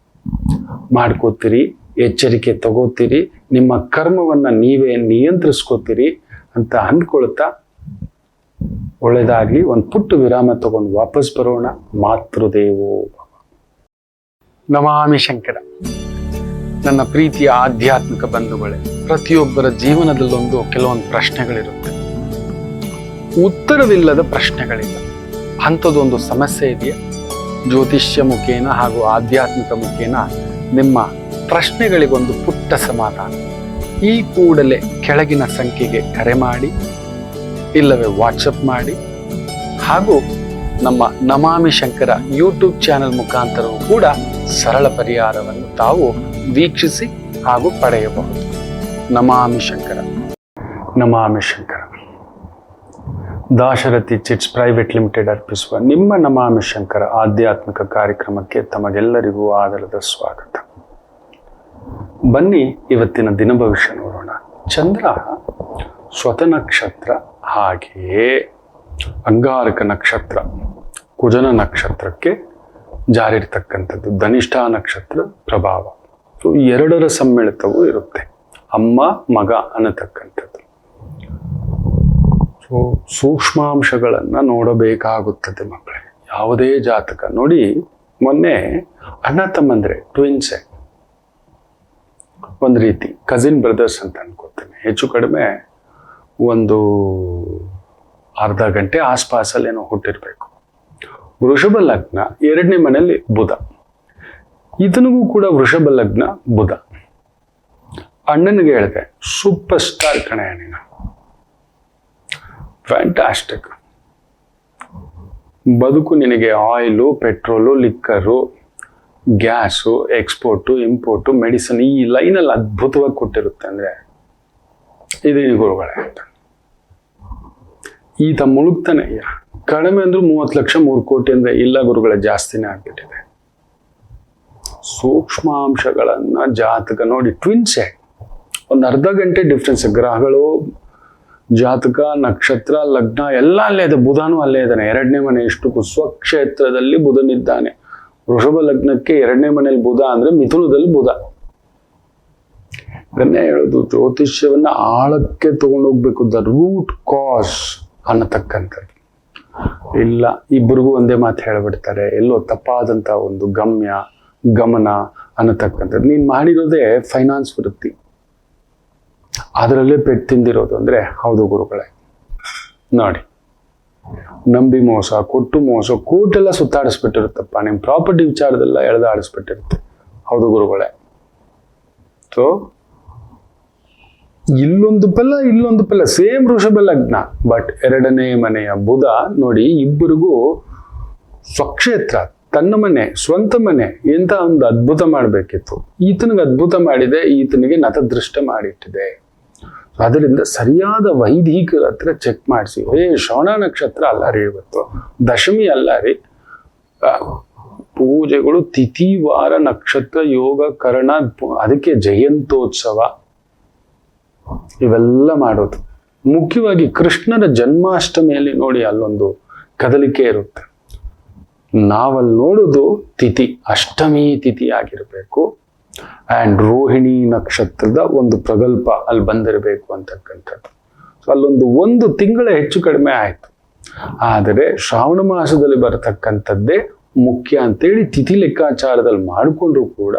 ಮಾಡ್ಕೋತೀರಿ, ಎಚ್ಚರಿಕೆ ತಗೋತೀರಿ, ನಿಮ್ಮ ಕರ್ಮವನ್ನ ನೀವೇ ನಿಯಂತ್ರಿಸ್ಕೋತೀರಿ ಅಂತ ಅಂದ್ಕೊಳ್ತಾ ಒಳ್ಳೇದಾಗ್ಲಿ. ಒಂದು ಪುಟ್ಟ ವಿರಾಮ ತಗೊಂಡು ವಾಪಸ್ ಬರೋಣ. ಮಾತೃದೇವೋ ಭವ. ನಮಾಮಿ ಶಂಕರ. ನನ್ನ ಪ್ರೀತಿಯ ಆಧ್ಯಾತ್ಮಿಕ ಬಂಧುಗಳೇ, ಪ್ರತಿಯೊಬ್ಬರ ಜೀವನದಲ್ಲೊಂದು ಕೆಲವೊಂದು ಪ್ರಶ್ನೆಗಳಿರುತ್ತೆ, ಉತ್ತರವಿಲ್ಲದ ಪ್ರಶ್ನೆಗಳಿಲ್ಲ. ಅಂಥದ್ದೊಂದು ಸಮಸ್ಯೆ ಇದೆಯಾ? ಜ್ಯೋತಿಷ್ಯ ಮುಖೇನ ಹಾಗೂ ಆಧ್ಯಾತ್ಮಿಕ ಮುಖೇನ ನಿಮ್ಮ ಪ್ರಶ್ನೆಗಳಿಗೊಂದು ಪುಟ್ಟ ಸಮಾಧಾನ. ಈ ಕೂಡಲೇ ಕೆಳಗಿನ ಸಂಖ್ಯೆಗೆ ಕರೆ ಮಾಡಿ, ಇಲ್ಲವೇ ವಾಟ್ಸಪ್ ಮಾಡಿ, ಹಾಗೂ ನಮ್ಮ ನಮಾಮಿ ಶಂಕರ ಯೂಟ್ಯೂಬ್ ಚಾನೆಲ್ ಮುಖಾಂತರವೂ ಕೂಡ ಸರಳ ಪರಿಹಾರವನ್ನು ತಾವು ವೀಕ್ಷಿಸಿ ಹಾಗೂ ಪಡೆಯಬಹುದು. ನಮಾಮಿ ಶಂಕರ. ನಮಾಮಿ Shankara. Dasharathi chits private limited ಅರ್ಪಿಸುವ ನಿಮ್ಮ ನಮಾಮಿ ಶಂಕರ ಆಧ್ಯಾತ್ಮಿಕ ಕಾರ್ಯಕ್ರಮಕ್ಕೆ ತಮಗೆಲ್ಲರಿಗೂ ಆದರದ ಸ್ವಾಗತ. ಬನ್ನಿ ಇವತ್ತಿನ ದಿನ ಭವಿಷ್ಯ ನೋಡೋಣ. ಚಂದ್ರ ಸ್ವತ ನಕ್ಷತ್ರ, ಹಾಗೆಯೇ ಅಂಗಾರಕ ನಕ್ಷತ್ರ, ಕುಜನ ನಕ್ಷತ್ರಕ್ಕೆ ಜಾರಿರ್ತಕ್ಕಂಥದ್ದು, ಧನಿಷ್ಠಾ ನಕ್ಷತ್ರ ಪ್ರಭಾವ. ಸೊ ಎರಡರ ಸಮ್ಮಿಳಿತವೂ ಇರುತ್ತೆ, ಅಮ್ಮ ಮಗ ಅನ್ನತಕ್ಕಂಥದ್ದು. ಸೊ ಸೂಕ್ಷ್ಮಾಂಶಗಳನ್ನು ನೋಡಬೇಕಾಗುತ್ತದೆ ಮಕ್ಕಳೇ. ಯಾವುದೇ ಜಾತಕ ನೋಡಿ, ಮೊನ್ನೆ ಅಣ್ಣ ತಮ್ಮಂದ್ರೆ ಟ್ವಿನ್ಸೆ, ಒಂದು ರೀತಿ ಕಸಿನ್ ಬ್ರದರ್ಸ್ ಅಂತ ಅನ್ಕೋತೇನೆ. ಹೆಚ್ಚು ಕಡಿಮೆ ಒಂದು ಅರ್ಧ ಗಂಟೆ ಆಸ್ಪಾಸಲ್ಲಿ ಏನೋ ಹುಟ್ಟಿರ್ಬೇಕು. ವೃಷಭ ಲಗ್ನ, 2ನೇ ಮನೆಯಲ್ಲಿ ಬುಧ. ಇದನಿಗೂ ಕೂಡ ವೃಷಭ ಲಗ್ನ ಬುಧ. ಅಣ್ಣನಿಗೆ ಹೇಳಿದೆ, ಸೂಪರ್ ಸ್ಟಾರ್ ಕಣೆ ನೀನು, ಫ್ಯಾಂಟಾಸ್ಟಿಕ್ ಬದುಕು ನಿನಗೆ. Oil, petrol, liquor, gas, export, import, medicine, ಈ ಲೈನಲ್ಲಿ ಅದ್ಭುತವಾಗಿ ಕೊಟ್ಟಿರುತ್ತೆ. ಅಂದ್ರೆ ಇದೇನು ಗುರುಗಳೇ ಅಂತ ಈತ ಮುಳುಗ್ತಾನೆ. ಕಡಿಮೆ ಅಂದ್ರೂ 30 ಲಕ್ಷ 3 ಕೋಟಿ ಅಂದ್ರೆ, ಇಲ್ಲ ಗುರುಗಳ ಜಾಸ್ತಿನೇ ಆಗ್ಬಿಟ್ಟಿದೆ. ಸೂಕ್ಷ್ಮಾಂಶಗಳನ್ನ ಜಾತಕ ನೋಡಿ, ಟ್ವಿನ್ಸೆ, ಒಂದು ಅರ್ಧ ಗಂಟೆ ಡಿಫ್ರೆನ್ಸ್. ಗ್ರಹಗಳು, ಜಾತಕ, ನಕ್ಷತ್ರ, ಲಗ್ನ ಎಲ್ಲ ಅಲ್ಲೇ ಇದೆ. ಬುಧನೂ ಅಲ್ಲೇ ಇದ್ದಾನೆ, 2ನೇ ಮನೆ. ಇಷ್ಟಕ್ಕೂ ಸ್ವಕ್ಷೇತ್ರದಲ್ಲಿ ಬುಧನಿದ್ದಾನೆ. ವೃಷಭ ಲಗ್ನಕ್ಕೆ 2ನೇ ಮನೆಯಲ್ಲಿ ಬುಧ ಅಂದ್ರೆ ಮಿಥುನದಲ್ಲಿ ಬುಧ. ಇದನ್ನೇ ಹೇಳೋದು, ಜ್ಯೋತಿಷ್ಯವನ್ನ ಆಳಕ್ಕೆ ತಗೊಂಡೋಗ್ಬೇಕು, ದ ರೂಟ್ ಕಾಸ್ ಅನ್ನತಕ್ಕಂಥದ್ದು. ಇಲ್ಲ, ಇಬ್ಬರಿಗೂ ಒಂದೇ ಮಾತು ಹೇಳ್ಬಿಡ್ತಾರೆ, ಎಲ್ಲೋ ತಪ್ಪಾದಂತ ಒಂದು ಗಮನ ಅನ್ನತಕ್ಕಂಥದ್ದು. ನೀನ್ ಮಾಡಿರೋದೇ ಫೈನಾನ್ಸ್ ವೃತ್ತಿ, ಅದರಲ್ಲೇ ಪೆಟ್ಟು ತಿಂದಿರೋದು ಅಂದ್ರೆ ಹೌದು ಗುರುಗಳೇ. ನೋಡಿ, ನಂಬಿ ಮೋಸ, ಕೊಟ್ಟು ಮೋಸ, ಕೋರ್ಟೆಲ್ಲ ಸುತ್ತಾಡಿಸ್ಬಿಟ್ಟಿರುತ್ತಪ್ಪ. ನಿಮ್ ಪ್ರಾಪರ್ಟಿ ವಿಚಾರದೆಲ್ಲ ಎಳೆದಾಡಿಸ್ಬಿಟ್ಟಿರುತ್ತೆ. ಹೌದು ಗುರುಗಳೇ. ಸೊ ಇಲ್ಲೊಂದು ಪಲ್ಲ ಸೇಮ್ ವೃಷಭ ಲಗ್ನ, ಬಟ್ 2ನೇ ಮನೆಯ ಬುಧ ನೋಡಿ, ಇಬ್ಬರಿಗೂ ಸ್ವಕ್ಷೇತ್ರ, ತನ್ನ ಮನೆ, ಸ್ವಂತ ಮನೆ. ಎಂತ ಒಂದು ಅದ್ಭುತ ಮಾಡ್ಬೇಕಿತ್ತು. ಈತನಿಗೆ ಅದ್ಭುತ ಮಾಡಿದೆ, ಈತನಿಗೆ ನತದೃಷ್ಟ ಮಾಡಿಟ್ಟಿದೆ. ಅದರಿಂದ ಸರಿಯಾದ ವೈದಿಕರ ಹತ್ರ ಚೆಕ್ ಮಾಡಿಸಿ. ಶ್ರವಣ ನಕ್ಷತ್ರ ಅಲ್ಲ ರೀ, ಇವತ್ತು ದಶಮಿ ಅಲ್ಲ ರೀ, ಪೂಜೆಗಳು, ತಿಥಿ, ವಾರ, ನಕ್ಷತ್ರ, ಯೋಗ, ಕರಣ, ಅದಕ್ಕೆ ಜಯಂತ್ಯೋತ್ಸವ ಇವೆಲ್ಲ ಮಾಡೋದು. ಮುಖ್ಯವಾಗಿ ಕೃಷ್ಣನ ಜನ್ಮಾಷ್ಟಮಿಯಲ್ಲಿ ನೋಡಿ, ಅಲ್ಲೊಂದು ಕದಲಿಕೆ ಇರುತ್ತೆ. ನಾವಲ್ಲಿ ನೋಡೋದು ತಿಥಿ, ಅಷ್ಟಮಿ ತಿಥಿ ಆಗಿರ್ಬೇಕು. ಅಂಡ್ ರೋಹಿಣಿ ನಕ್ಷತ್ರದ ಒಂದು ಪ್ರಗಲ್ಪ ಅಲ್ಲಿ ಬಂದಿರಬೇಕು ಅಂತಕ್ಕಂಥದ್ದು. ಸೊ ಒಂದು ತಿಂಗಳ ಹೆಚ್ಚು ಕಡಿಮೆ ಆಯ್ತು. ಆದರೆ ಶ್ರಾವಣ ಮಾಸದಲ್ಲಿ ಬರತಕ್ಕಂಥದ್ದೇ ಮುಖ್ಯ ಅಂತೇಳಿ ತಿಥಿ ಲೆಕ್ಕಾಚಾರದಲ್ಲಿ ಮಾಡಿಕೊಂಡ್ರು ಕೂಡ,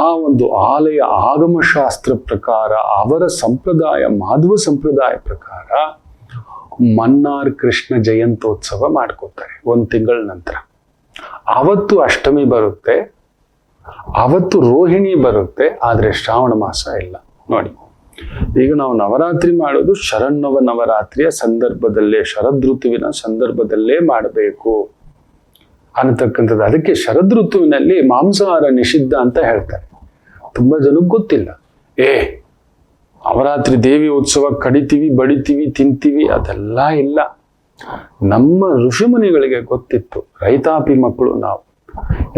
ಆ ಒಂದು ಆಲಯ ಆಗಮಶಾಸ್ತ್ರ ಪ್ರಕಾರ, ಅವರ ಸಂಪ್ರದಾಯ, ಮಾಧವ ಸಂಪ್ರದಾಯ ಪ್ರಕಾರ ಮನ್ನಾರ್ ಕೃಷ್ಣ ಜಯಂತ್ಯೋತ್ಸವ ಮಾಡ್ಕೋತಾರೆ 1 ತಿಂಗಳ ನಂತರ. ಅವತ್ತು ಅಷ್ಟಮಿ ಬರುತ್ತೆ, ಅವತ್ತು ರೋಹಿಣಿ ಬರುತ್ತೆ, ಆದರೆ ಶ್ರಾವಣ ಮಾಸ ಇಲ್ಲ. ನೋಡಿ, ಈಗ ನಾವು ನವರಾತ್ರಿ ಮಾಡೋದು ಶರನ್ನವ ನವರಾತ್ರಿಯ ಸಂದರ್ಭದಲ್ಲೇ, ಶರದೃತುವಿನ ಸಂದರ್ಭದಲ್ಲೇ ಮಾಡಬೇಕು ಅನ್ನತಕ್ಕಂಥದ್ದು. ಅದಕ್ಕೆ ಶರದೃತುವಿನಲ್ಲಿ ಮಾಂಸಾಹಾರ ನಿಷಿದ್ಧ ಅಂತ ಹೇಳ್ತಾರೆ. ತುಂಬಾ ಜನಕ್ಕೆ ಗೊತ್ತಿಲ್ಲ. ನವರಾತ್ರಿ ದೇವಿ ಉತ್ಸವ ಕಡಿತೀವಿ, ಬಡಿತೀವಿ, ತಿಂತೀವಿ, ಅದೆಲ್ಲ ಇಲ್ಲ. ನಮ್ಮ ಋಷಿಮುನಿಗಳಿಗೆ ಗೊತ್ತಿತ್ತು. ರೈತಾಪಿ ಮಕ್ಕಳು ನಾವು.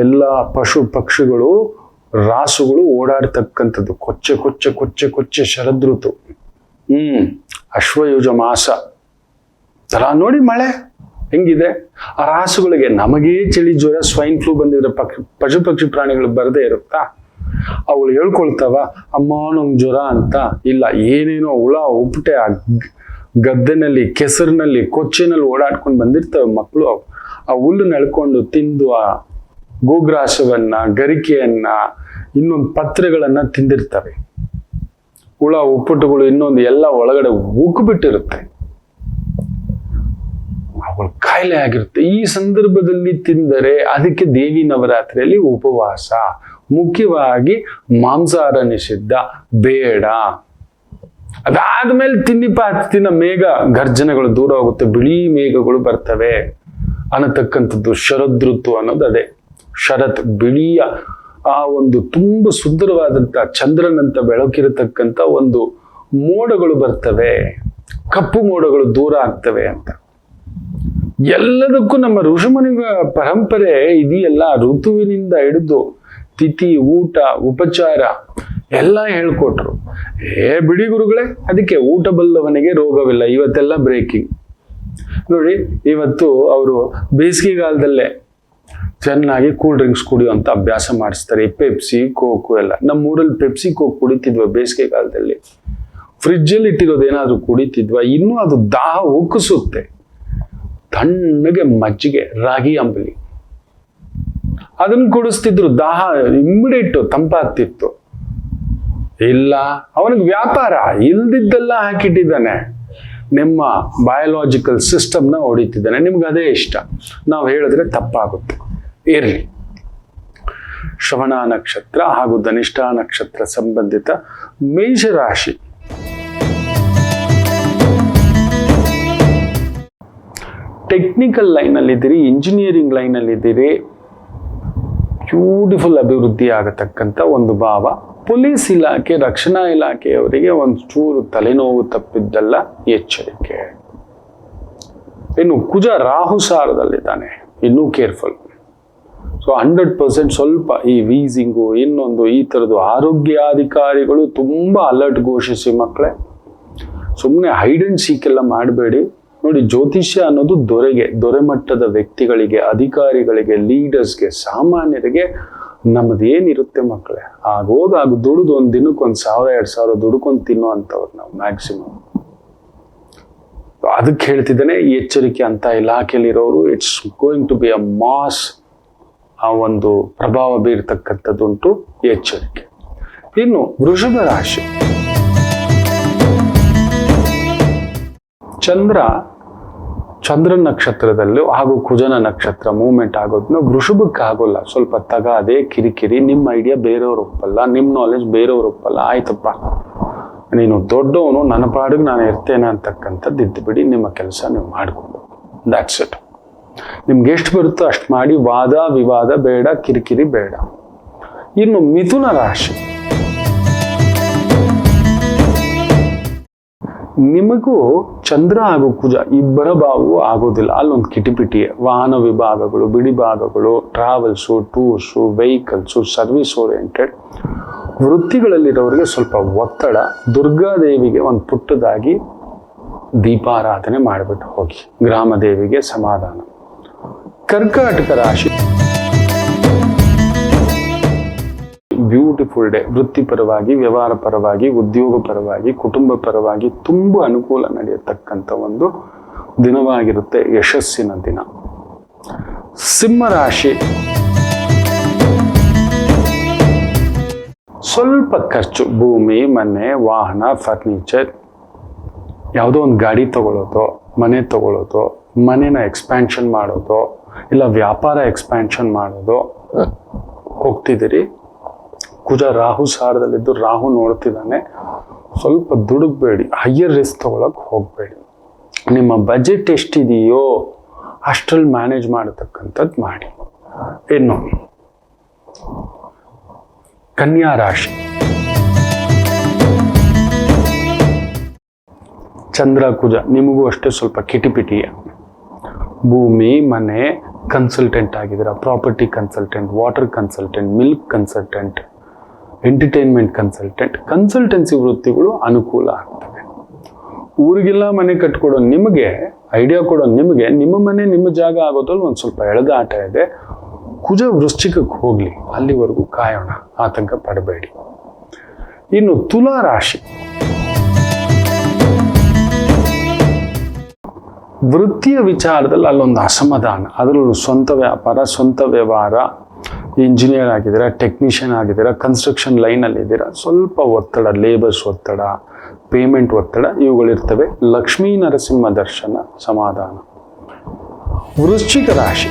ಎಲ್ಲ ಪಶು ಪಕ್ಷಿಗಳು ರಾಸುಗಳು ಓಡಾಡ್ತಕ್ಕಂಥದ್ದು. ಕೊಚ್ಚೆ ಕೊಚ್ಚೆ ಕೊಚ್ಚೆ ಕೊಚ್ಚೆ ಶರದೃತು. ಅಶ್ವಯುಜ ಮಾಸ ತರ ನೋಡಿ ಮಳೆ ಹೆಂಗಿದೆ. ಆ ರಾಸುಗಳಿಗೆ ನಮಗೇ ಚಳಿ ಜ್ವರ ಸ್ವೈನ್ ಫ್ಲೂ ಬಂದಿದ್ರೆ ಪಶು ಪಕ್ಷಿ ಪ್ರಾಣಿಗಳು ಬರದೇ ಇರುತ್ತಾ? ಅವಳು ಹೇಳ್ಕೊಳ್ತಾವ ಅಮ್ಮ ನಂಗೆ ಜ್ವರ ಅಂತ? ಇಲ್ಲ, ಏನೇನೋ ಹುಳ ಉಪ್ಪಟೆ ಆ ಗದ್ದೆನಲ್ಲಿ, ಕೆಸರಿನಲ್ಲಿ, ಕೊಚ್ಚೆನಲ್ಲಿ ಓಡಾಡ್ಕೊಂಡು ಬಂದಿರ್ತವೆ ಮಕ್ಕಳು. ಆ ಹುಲ್ಲು ನಳ್ಕೊಂಡು ತಿಂದು ಆ ಗೋಗ್ರಾಸವನ್ನ, ಗರಿಕೆಯನ್ನ, ಇನ್ನೊಂದು ಪತ್ರೆಗಳನ್ನ ತಿಂದಿರ್ತವೆ. ಹುಳ ಉಪ್ಪುಟುಗಳು ಇನ್ನೊಂದು ಎಲ್ಲ ಒಳಗಡೆ ಉಕ್ಕಿಬಿಟ್ಟಿರುತ್ತೆ. ಅವಳು ಕಾಯಿಲೆ ಆಗಿರುತ್ತೆ. ಈ ಸಂದರ್ಭದಲ್ಲಿ ತಿಂದರೆ ಅದಕ್ಕೆ ದೇವಿ ನವರಾತ್ರಿಯಲ್ಲಿ ಉಪವಾಸ. ಮುಖ್ಯವಾಗಿ ಮಾಂಸಾಹಾರ ನಿಷಿದ್ಧ, ಬೇಡ. ಅದಾದ್ಮೇಲೆ ತಿನ್ನ ಮೇಘ ಗರ್ಜನೆಗಳು ದೂರ ಹೋಗುತ್ತೆ, ಬಿಳಿ ಮೇಘಗಳು ಬರ್ತವೆ ಅನ್ನತಕ್ಕಂಥದ್ದು. ಶರದೃತು ಅನ್ನೋದು ಅದೇ. ಶರತ್, ಬಿಳಿಯ ಆ ಒಂದು ತುಂಬ ಸುಂದರವಾದಂತ ಚಂದ್ರನಂತ ಬೆಳಕಿರತಕ್ಕಂಥ ಒಂದು ಮೋಡಗಳು ಬರ್ತವೆ, ಕಪ್ಪು ಮೋಡಗಳು ದೂರ ಆಗ್ತವೆ ಅಂತ. ಎಲ್ಲದಕ್ಕೂ ನಮ್ಮ ಋಷಿಮುನಿಗಳ ಪರಂಪರೆ ಇದೆಯಲ್ಲ. ಋತುವಿನಿಂದ ಹಿಡಿದು ತಿಥಿ, ಊಟ, ಉಪಚಾರ ಎಲ್ಲ ಹೇಳ್ಕೊಟ್ರು. ಬಿಡಿ ಗುರುಗಳೇ, ಅದಕ್ಕೆ ಊಟ ಬಲ್ಲವನಿಗೆ ರೋಗವಿಲ್ಲ. ಇವತ್ತೆಲ್ಲ ಬ್ರೇಕಿಂಗ್ ನೋಡಿ. ಇವತ್ತು ಅವರು ಬೇಸಿಗೆಗಾಲದಲ್ಲೇ ಚೆನ್ನಾಗಿ ಕೂಲ್ ಡ್ರಿಂಕ್ಸ್ ಕುಡಿಯುವಂತ ಅಭ್ಯಾಸ ಮಾಡಿಸ್ತಾರೆ. ಪೆಪ್ಸಿ, ಕೋಕು ಎಲ್ಲ. ನಮ್ಮೂರಲ್ಲಿ ಪೆಪ್ಸಿ, ಕೋಕ್ ಕುಡಿತಿದ್ವ ಬೇಸಿಗೆ ಕಾಲದಲ್ಲಿ? ಫ್ರಿಜ್ಜಲ್ಲಿ ಇಟ್ಟಿರೋದು ಏನಾದ್ರು ಕುಡಿತಿದ್ವ? ಇನ್ನೂ ಅದು ದಾಹ ಉಕ್ಕಿಸುತ್ತೆ. ತಣ್ಣಗೆ ಮಜ್ಜಿಗೆ, ರಾಗಿ ಅಂಬಲಿ ಅದನ್ನ ಕುಡಿಸ್ತಿದ್ರು. ದಾಹ ಇಮ್ಮಿಡಿಯೇಟ್ ತಂಪಾಗ್ತಿತ್ತು. ಇಲ್ಲ, ಅವನಿಗೆ ವ್ಯಾಪಾರ ಇಲ್ದಿದ್ದೆಲ್ಲ ಹಾಕಿಟ್ಟಿದ್ದಾನೆ. ನಿಮ್ಮ ಬಯೋಲಾಜಿಕಲ್ ಸಿಸ್ಟಮ್ನ ಹೊಡಿತಿದ್ದಾನೆ. ನಿಮ್ಗೆ ಅದೇ ಇಷ್ಟ. ನಾವು ಹೇಳಿದ್ರೆ ತಪ್ಪಾಗುತ್ತೆ. ಇರಲಿ. ಶ್ರವಣ ನಕ್ಷತ್ರ ಹಾಗೂ ಧನಿಷ್ಠ ನಕ್ಷತ್ರ ಸಂಬಂಧಿತ ಮೇಷರಾಶಿ. ಟೆಕ್ನಿಕಲ್ ಲೈನಲ್ಲಿದ್ದೀರಿ, ಇಂಜಿನಿಯರಿಂಗ್ ಲೈನಲ್ಲಿದ್ದೀರಿ, ಬ್ಯೂಟಿಫುಲ್ ಅಭಿವೃದ್ಧಿ ಆಗತಕ್ಕಂಥ ಒಂದು ಭಾವ. ಪೊಲೀಸ್ ಇಲಾಖೆ, ರಕ್ಷಣಾ ಇಲಾಖೆಯವರಿಗೆ ಒಂದು ಚೂರು ತಲೆನೋವು ತಪ್ಪಿದ್ದಲ್ಲ, ಎಚ್ಚರಿಕೆ. ಇನ್ನು ಕುಜ ರಾಹು ಸಾರದಲ್ಲಿದ್ದಾನೆ, ಇನ್ನೂ ಕೇರ್ಫುಲ್. ಸೊ 100% ಸ್ವಲ್ಪ ಈ ವೀಸಿಂಗು, ಇನ್ನೊಂದು ಈ ಥರದ್ದು ಆರೋಗ್ಯಾಧಿಕಾರಿಗಳು ತುಂಬ ಅಲರ್ಟ್ ಘೋಷಿಸಿ ಮಕ್ಕಳೇ. ಸುಮ್ಮನೆ ಹೈಡ್ ಅಂಡ್ ಸೀಕ್ ಎಲ್ಲ ಮಾಡಬೇಡಿ. ನೋಡಿ, ಜ್ಯೋತಿಷ್ಯ ಅನ್ನೋದು ದೊರೆ ಮಟ್ಟದ ವ್ಯಕ್ತಿಗಳಿಗೆ, ಅಧಿಕಾರಿಗಳಿಗೆ, ಲೀಡರ್ಸ್ಗೆ, ಸಾಮಾನ್ಯರಿಗೆ ನಮ್ಮದೇನಿರುತ್ತೆ ಮಕ್ಕಳೇ, ಆಗ ದುಡಿದು ಒಂದು ದಿನಕ್ಕೆ 1,000-2,000 ದುಡ್ಕೊಂಡು ತಿನ್ನೋ ಅಂಥವ್ರು ನಾವು ಮ್ಯಾಕ್ಸಿಮಮ್. ಅದಕ್ಕೆ ಹೇಳ್ತಿದ್ದೇನೆ, ಎಚ್ಚರಿಕೆ ಅಂತ ಇಲಾಖೆಯಲ್ಲಿರೋರು. It's going to be a mass. ಆ ಒಂದು ಪ್ರಭಾವ ಬೀರ್ತಕ್ಕಂಥದ್ದುಂಟು, ಎಚ್ಚರಿಕೆ. ಇನ್ನು ವೃಷಭ ರಾಶಿ. ಚಂದ್ರ ನಕ್ಷತ್ರದಲ್ಲೂ ಹಾಗೂ ಕುಜನ ನಕ್ಷತ್ರ ಮೂವ್ಮೆಂಟ್ ಆಗೋದನ್ನ ವೃಷಭಕ್ಕೆ ಆಗೋಲ್ಲ. ಸ್ವಲ್ಪ ತಗಾದೆ, ಕಿರಿಕಿರಿ, ನಿಮ್ಮ ಐಡಿಯಾ ಬೇರೆಯವ್ರು ಒಪ್ಪಲ್ಲ, ನಿಮ್ಮ ನಾಲೆಜ್ ಬೇರೆಯವ್ರು ಒಪ್ಪಲ್ಲ. ಆಯ್ತಪ್ಪ, ನೀನು ದೊಡ್ಡವನು, ನನ್ನ ಪಾಡಿಗೆ ನಾನು ಇರ್ತೇನೆ ಅಂತಕ್ಕಂಥದ್ದು ಇದ್ದು ಬಿಡಿ. ನಿಮ್ಮ ಕೆಲಸ ನೀವು ಮಾಡಿಕೊಂಡು, ದ್ಯಾಟ್ಸ್ ಇಟ್. ನಿಮ್ಗೆ ಎಷ್ಟು ಬರುತ್ತೋ ಅಷ್ಟು ಮಾಡಿ. ವಾದ ವಿವಾದ ಬೇಡ, ಕಿರಿಕಿರಿ ಬೇಡ. ಇನ್ನು ಮಿಥುನ ರಾಶಿ. ನಿಮಗೂ ಚಂದ್ರ ಹಾಗೂ ಕುಜ ಇಬ್ಬರ ಭಾವವು ಆಗೋದಿಲ್ಲ. ಅಲ್ಲೊಂದು ಕಿಟಿಪಿಟಿಯೇ. ವಾಹನ ವಿಭಾಗಗಳು, ಬಿಡಿ ಭಾಗಗಳು, travels, tours, vehicles, service oriented ವೃತ್ತಿಗಳಲ್ಲಿರೋರಿಗೆ ಸ್ವಲ್ಪ ಒತ್ತಡ. ದುರ್ಗಾದೇವಿಗೆ ಒಂದು ಪುಟ್ಟದಾಗಿ ದೀಪಾರಾಧನೆ ಮಾಡಿಬಿಟ್ಟು ಹೋಗಿ, ಗ್ರಾಮ ದೇವಿಗೆ ಸಮಾಧಾನ. ಕರ್ಕಾಟಕ ರಾಶಿ. Beautiful day. ವೃತ್ತಿಪರವಾಗಿ, ವ್ಯವಹಾರ ಪರವಾಗಿ, ಉದ್ಯೋಗ ಪರವಾಗಿ, ಕುಟುಂಬ ಪರವಾಗಿ ತುಂಬ ಅನುಕೂಲ ನಡೆಯತಕ್ಕಂಥ ಒಂದು ದಿನವಾಗಿರುತ್ತೆ, ಯಶಸ್ಸಿನ ದಿನ. ಸಿಂಹ ರಾಶಿ. ಸ್ವಲ್ಪ ಖರ್ಚು. ಭೂಮಿ, ಮನೆ, ವಾಹನ, ಫರ್ನಿಚರ್, ಯಾವುದೋ ಒಂದು ಗಾಡಿ ತಗೊಳ್ಳೋದು, ಮನೆ ತಗೊಳ್ಳೋದು, ಮನೆನ ಎಕ್ಸ್ಪ್ಯಾನ್ಷನ್ ಮಾಡೋದು, ಇಲ್ಲ ವ್ಯಾಪಾರ ಎಕ್ಸ್ಪ್ಯಾನ್ಷನ್ ಮಾಡೋದು, ಹೋಗ್ತಿದ್ದೀರಿ, ಕುಜ ರಾಹು ಸಾರದಲ್ಲಿದ್ದು ರಾಹು ನೋಡ್ತಿದ್ದಾನೆ, ಸ್ವಲ್ಪ ದುಡುಕ್ಬೇಡಿ, ಹೈಯರ್ ರಿಸ್ಕ್ ತಗೊಳಕ್ ಹೋಗಬೇಡಿ. ನಿಮ್ಮ ಬಜೆಟ್ ಎಷ್ಟಿದೆಯೋ ಅಷ್ಟ್ರಲ್ಲಿ ಮ್ಯಾನೇಜ್ ಮಾಡತಕ್ಕಂಥದ್ದು ಮಾಡಿ. ಇನ್ನು ಕನ್ಯಾ ರಾಶಿ, ಚಂದ್ರ ಕುಜ ನಿಮಗೂ ಅಷ್ಟೇ ಸ್ವಲ್ಪ ಕಿಟಿಪಿಟಿಯ. ಭೂಮಿ ಮನೆ ಕನ್ಸಲ್ಟೆಂಟ್ ಆಗಿದ್ದೀರಾ, property consultant, water consultant, milk consultant, entertainment consultant, consultancy ವೃತ್ತಿಗಳು ಅನುಕೂಲ ಆಗ್ತವೆ. ಊರಿಗೆಲ್ಲ ಮನೆ ಕಟ್ಕೊಡೋ ನಿಮಗೆ, ಐಡಿಯಾ ಕೊಡೋ ನಿಮಗೆ, ನಿಮ್ಮ ಮನೆ ನಿಮ್ಮ ಜಾಗ ಆಗೋದ್ರಲ್ಲಿ ಒಂದು ಸ್ವಲ್ಪ ಎಳೆದಾಟ ಇದೆ. ಕುಜ ವೃಶ್ಚಿಕಕ್ಕೆ ಹೋಗ್ಲಿ, ಅಲ್ಲಿವರೆಗೂ ಕಾಯೋಣ, ಆತಂಕ ಪಡಬೇಡಿ. ಇನ್ನು ತುಲಾ ರಾಶಿ, ವೃತ್ತಿಯ ವಿಚಾರದಲ್ಲಿ ಅಲ್ಲೊಂದು ಅಸಮಾಧಾನ, ಅದರಲ್ಲೂ ಸ್ವಂತ ವ್ಯಾಪಾರ, ಸ್ವಂತ ವ್ಯವಹಾರ, ಇಂಜಿನಿಯರ್ ಆಗಿದ್ದೀರಾ, ಟೆಕ್ನಿಷಿಯನ್ ಆಗಿದ್ದೀರಾ, ಕನ್ಸ್ಟ್ರಕ್ಷನ್ ಲೈನಲ್ಲಿ ಇದ್ದೀರಾ, ಸ್ವಲ್ಪ ಒತ್ತಡ, ಲೇಬರ್ಸ್ ಒತ್ತಡ, ಪೇಮೆಂಟ್ ಒತ್ತಡ ಇವುಗಳಿರ್ತವೆ. ಲಕ್ಷ್ಮೀ ನರಸಿಂಹ ದರ್ಶನ, ಸಮಾಧಾನ. ವೃಶ್ಚಿಕ ರಾಶಿ,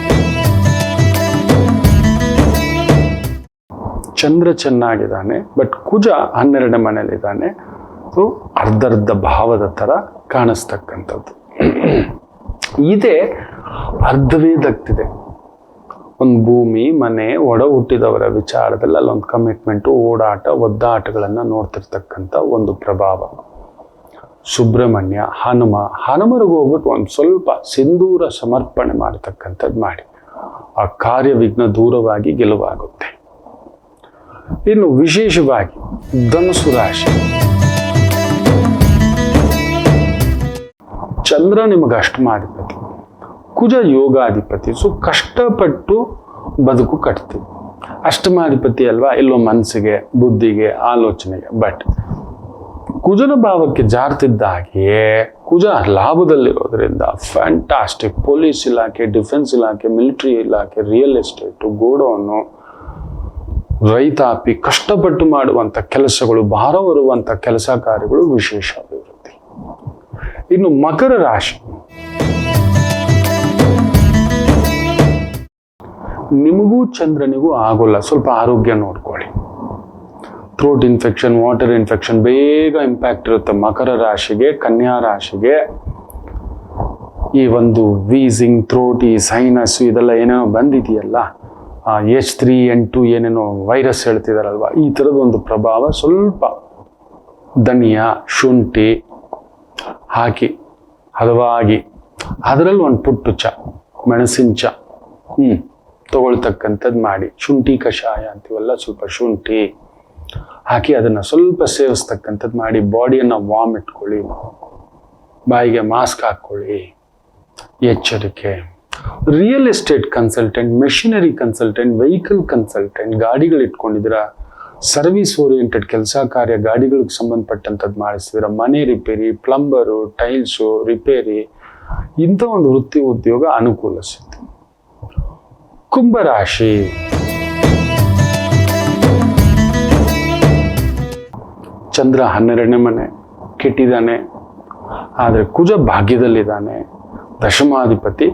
ಚಂದ್ರ ಚೆನ್ನಾಗಿದ್ದಾನೆ, ಬಟ್ ಕುಜ 12ನೇ ಮನೆಯಲ್ಲಿದ್ದಾನೆ. ಅರ್ಧರ್ಧ ಭಾವದ ಥರ ಕಾಣಿಸ್ತಕ್ಕಂಥದ್ದು ಇದೇ ಅರ್ಧವೇ ದಗ್ತಿದೆ. ಒಂದು ಭೂಮಿ ಮನೆ ಒಡ ಹುಟ್ಟಿದವರ ವಿಚಾರದಲ್ಲಿ ಅಲ್ಲೊಂದು ಕಮಿಟ್ಮೆಂಟು, ಓಡಾಟ, ಒದ್ದಾಟಗಳನ್ನು ನೋಡ್ತಿರ್ತಕ್ಕಂಥ ಒಂದು ಪ್ರಭಾವ. ಸುಬ್ರಹ್ಮಣ್ಯ, ಹನುಮರಿಗೆ ಹೋಗ್ಬಿಟ್ಟು ಒಂದು ಸ್ವಲ್ಪ ಸಿಂಧೂರ ಸಮರ್ಪಣೆ ಮಾಡತಕ್ಕಂಥದ್ದು ಮಾಡಿ. ಆ ಕಾರ್ಯವಿಘ್ನ ದೂರವಾಗಿ ಗೆಲುವಾಗುತ್ತೆ. ಇನ್ನು ವಿಶೇಷವಾಗಿ ಧನುಸು ರಾಶಿ, ಚಂದ್ರ ನಿಮಗೆ ಅಷ್ಟಮಾಧಿಪತಿ, ಕುಜ ಯೋಗಾಧಿಪತಿ. ಸೊ ಕಷ್ಟಪಟ್ಟು ಬದುಕು ಕಟ್ತೀವಿ. ಅಷ್ಟಮಾಧಿಪತಿ ಅಲ್ವಾ, ಇಲ್ಲೋ ಮನಸ್ಸಿಗೆ, ಬುದ್ಧಿಗೆ, ಆಲೋಚನೆಗೆ. ಬಟ್ ಕುಜನ ಭಾವಕ್ಕೆ ಜಾರ್ತಿದ್ದ ಹಾಗೆಯೇ ಕುಜ ಲಾಭದಲ್ಲಿರೋದ್ರಿಂದ ಫ್ಯಾಂಟಾಸ್ಟಿಕ್. ಪೊಲೀಸ್ ಇಲಾಖೆ, ಡಿಫೆನ್ಸ್ ಇಲಾಖೆ, ಮಿಲಿಟರಿ ಇಲಾಖೆ, ರಿಯಲ್ ಎಸ್ಟೇಟು, ಗೋಡೌನು, ರೈತಾಪಿ, ಕಷ್ಟಪಟ್ಟು ಮಾಡುವಂಥ ಕೆಲಸಗಳು, ಭಾರ ಹೊರುವಂಥ ಕೆಲಸ ಕಾರ್ಯಗಳು ವಿಶೇಷ ಅಭಿವೃದ್ಧಿ. ಇನ್ನು ಮಕರ ರಾಶಿ, ನಿಮಗೂ ಚಂದ್ರನಿಗೂ ಆಗೋಲ್ಲ, ಸ್ವಲ್ಪ ಆರೋಗ್ಯ ನೋಡ್ಕೊಳ್ಳಿ. ಥ್ರೋಟ್ ಇನ್ಫೆಕ್ಷನ್, ವಾಟರ್ ಇನ್ಫೆಕ್ಷನ್ ಬೇಗ ಇಂಪ್ಯಾಕ್ಟ್ ಇರುತ್ತೆ. ಮಕರ ರಾಶಿಗೆ, ಕನ್ಯಾ ರಾಶಿಗೆ ಈ ಒಂದು ವೀಸಿಂಗ್, ಥ್ರೋಟ್, ಈ ಸೈನಸ್ ಇದೆಲ್ಲ ಏನೇನೋ ಬಂದಿದೆಯಲ್ಲ, H3N2 ಏನೇನೋ ವೈರಸ್ ಹೇಳ್ತಿದಾರಲ್ವ, ಈ ಥರದ ಒಂದು ಪ್ರಭಾವ ಸ್ವಲ್ಪ ಧನಿಯಾ, ಶುಂಠಿ ಹಾಕಿ ಹದವಾಗಿ ಅದರಲ್ಲಿ ಒಂದು ಪುಟ್ಟು ಚ, ಮೆಣಸಿನ ಚ ತಗೊಳ್ತಕ್ಕಂಥದ್ದು ಮಾಡಿ. ಶುಂಠಿ ಕಷಾಯ ಅಂತೀವಲ್ಲ, ಸ್ವಲ್ಪ ಶುಂಠಿ ಹಾಕಿ ಅದನ್ನು ಸ್ವಲ್ಪ ಸೇವಿಸ್ತಕ್ಕಂಥದ್ದು ಮಾಡಿ. ಬಾಡಿಯನ್ನು ವಾರ್ಮ್ ಇಟ್ಕೊಳ್ಳಿ, ಬಾಯಿಗೆ ಮಾಸ್ಕ್ ಹಾಕ್ಕೊಳ್ಳಿ. ಎಚ್ಚರಿಕೆ. Real estate consultant, machinery consultant, vehicle consultant, ಗಾಡಿಗಳು ಇಟ್ಕೊಂಡಿದ್ದೀರಾ, ಸರ್ವಿಸ್ ಓರಿಯೆಂಟೆಡ್ ಕೆಲಸ ಕಾರ್ಯ, ಗಾಡಿಗಳಿಗೆ ಸಂಬಂಧಪಟ್ಟಂಥದ್ದು ಮಾಡಿಸ್ತಿದ್ದೀರಾ, ಮನೆ ರಿಪೇರಿ, ಪ್ಲಂಬರು, ಟೈಲ್ಸು ರಿಪೇರಿ, ಇಂಥ ಒಂದು ವೃತ್ತಿ ಉದ್ಯೋಗ ಅನುಕೂಲಿಸುತ್ತೆ. ಕುಂಭರಾಶಿ, ಚಂದ್ರ 12ನೇ ಮನೆ ಕೆಟ್ಟಿದ್ದಾನೆ, ಆದರೆ ಕುಜ ಭಾಗ್ಯದಲ್ಲಿದ್ದಾನೆ. ದಶಮಾಧಿಪತಿ.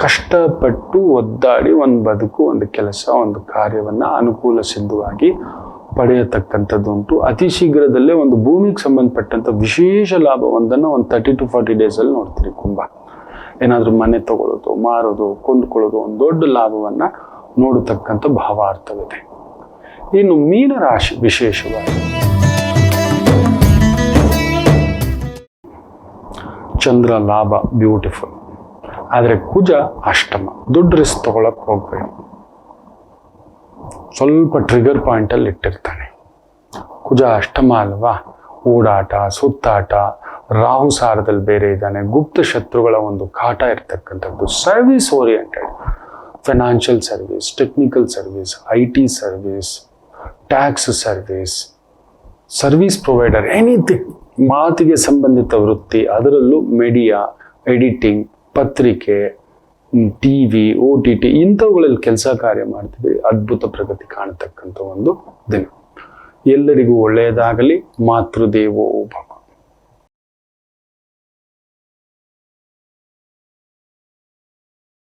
ಕಷ್ಟಪಟ್ಟು ಒದ್ದಾಡಿ ಒಂದು ಬದುಕು, ಒಂದು ಕೆಲಸ, ಒಂದು ಕಾರ್ಯವನ್ನು ಅನುಕೂಲ ಸಿದ್ಧವಾಗಿ ಪಡೆಯತಕ್ಕಂಥದ್ದು ಉಂಟು. ಅತಿ ಶೀಘ್ರದಲ್ಲೇ ಒಂದು ಭೂಮಿಗೆ ಸಂಬಂಧಪಟ್ಟಂಥ ವಿಶೇಷ ಲಾಭವೊಂದನ್ನು ಒಂದು 30 to 40 ಡೇಸಲ್ಲಿ ನೋಡ್ತೀರಿ. ಕುಂಭ ಏನಾದರೂ ಮನೆ ತಗೊಳ್ಳೋದು, ಮಾರೋದು, ಕೊಂಡ್ಕೊಳ್ಳೋದು, ಒಂದು ದೊಡ್ಡ ಲಾಭವನ್ನು ನೋಡತಕ್ಕಂಥ ಭಾವಾರ್ಥವಿದೆ. ಇನ್ನು ಮೀನರಾಶಿ ವಿಶೇಷವಾಗಿ ಚಂದ್ರ ಲಾಭ, ಬ್ಯೂಟಿಫುಲ್. ಆದರೆ ಕುಜ ಅಷ್ಟಮ. ದೊಡ್ಡ ರಿಸ್ಕ್ ತಗೊಳಕ್ ಹೋಗ್ಬೇಡಿ, ಸ್ವಲ್ಪ ಟ್ರಿಗರ್ ಪಾಯಿಂಟಲ್ಲಿ ಇಟ್ಟಿರ್ತಾನೆ. ಕುಜ ಅಷ್ಟಮ ಅಲ್ವಾ, ಓಡಾಟ, ಸುತ್ತಾಟ, ರಾಹು ಸಾರದಲ್ಲಿ ಬೇರೆ ಇದ್ದಾನೆ, ಗುಪ್ತ ಶತ್ರುಗಳ ಒಂದು ಕಾಟ ಇರ್ತಕ್ಕಂಥದ್ದು. Service oriented, financial service, technical service, IT service, tax service, service provider, anything, ಮಾತಿಗೆ ಸಂಬಂಧಿತ ವೃತ್ತಿ, ಅದರಲ್ಲೂ ಮೀಡಿಯಾ, ಎಡಿಟಿಂಗ್, ಪತ್ರಿಕೆ, TV, OTT ಇಂಥವುಗಳಲ್ಲಿ ಕೆಲಸ ಕಾರ್ಯ ಮಾಡ್ತಿದ್ದೀವಿ. ಅದ್ಭುತ ಪ್ರಗತಿ ಕಾಣತಕ್ಕಂಥ ಒಂದು ದಿನ. ಎಲ್ಲರಿಗೂ ಒಳ್ಳೆಯದಾಗಲಿ. ಮಾತೃದೇವೋ ಭವ.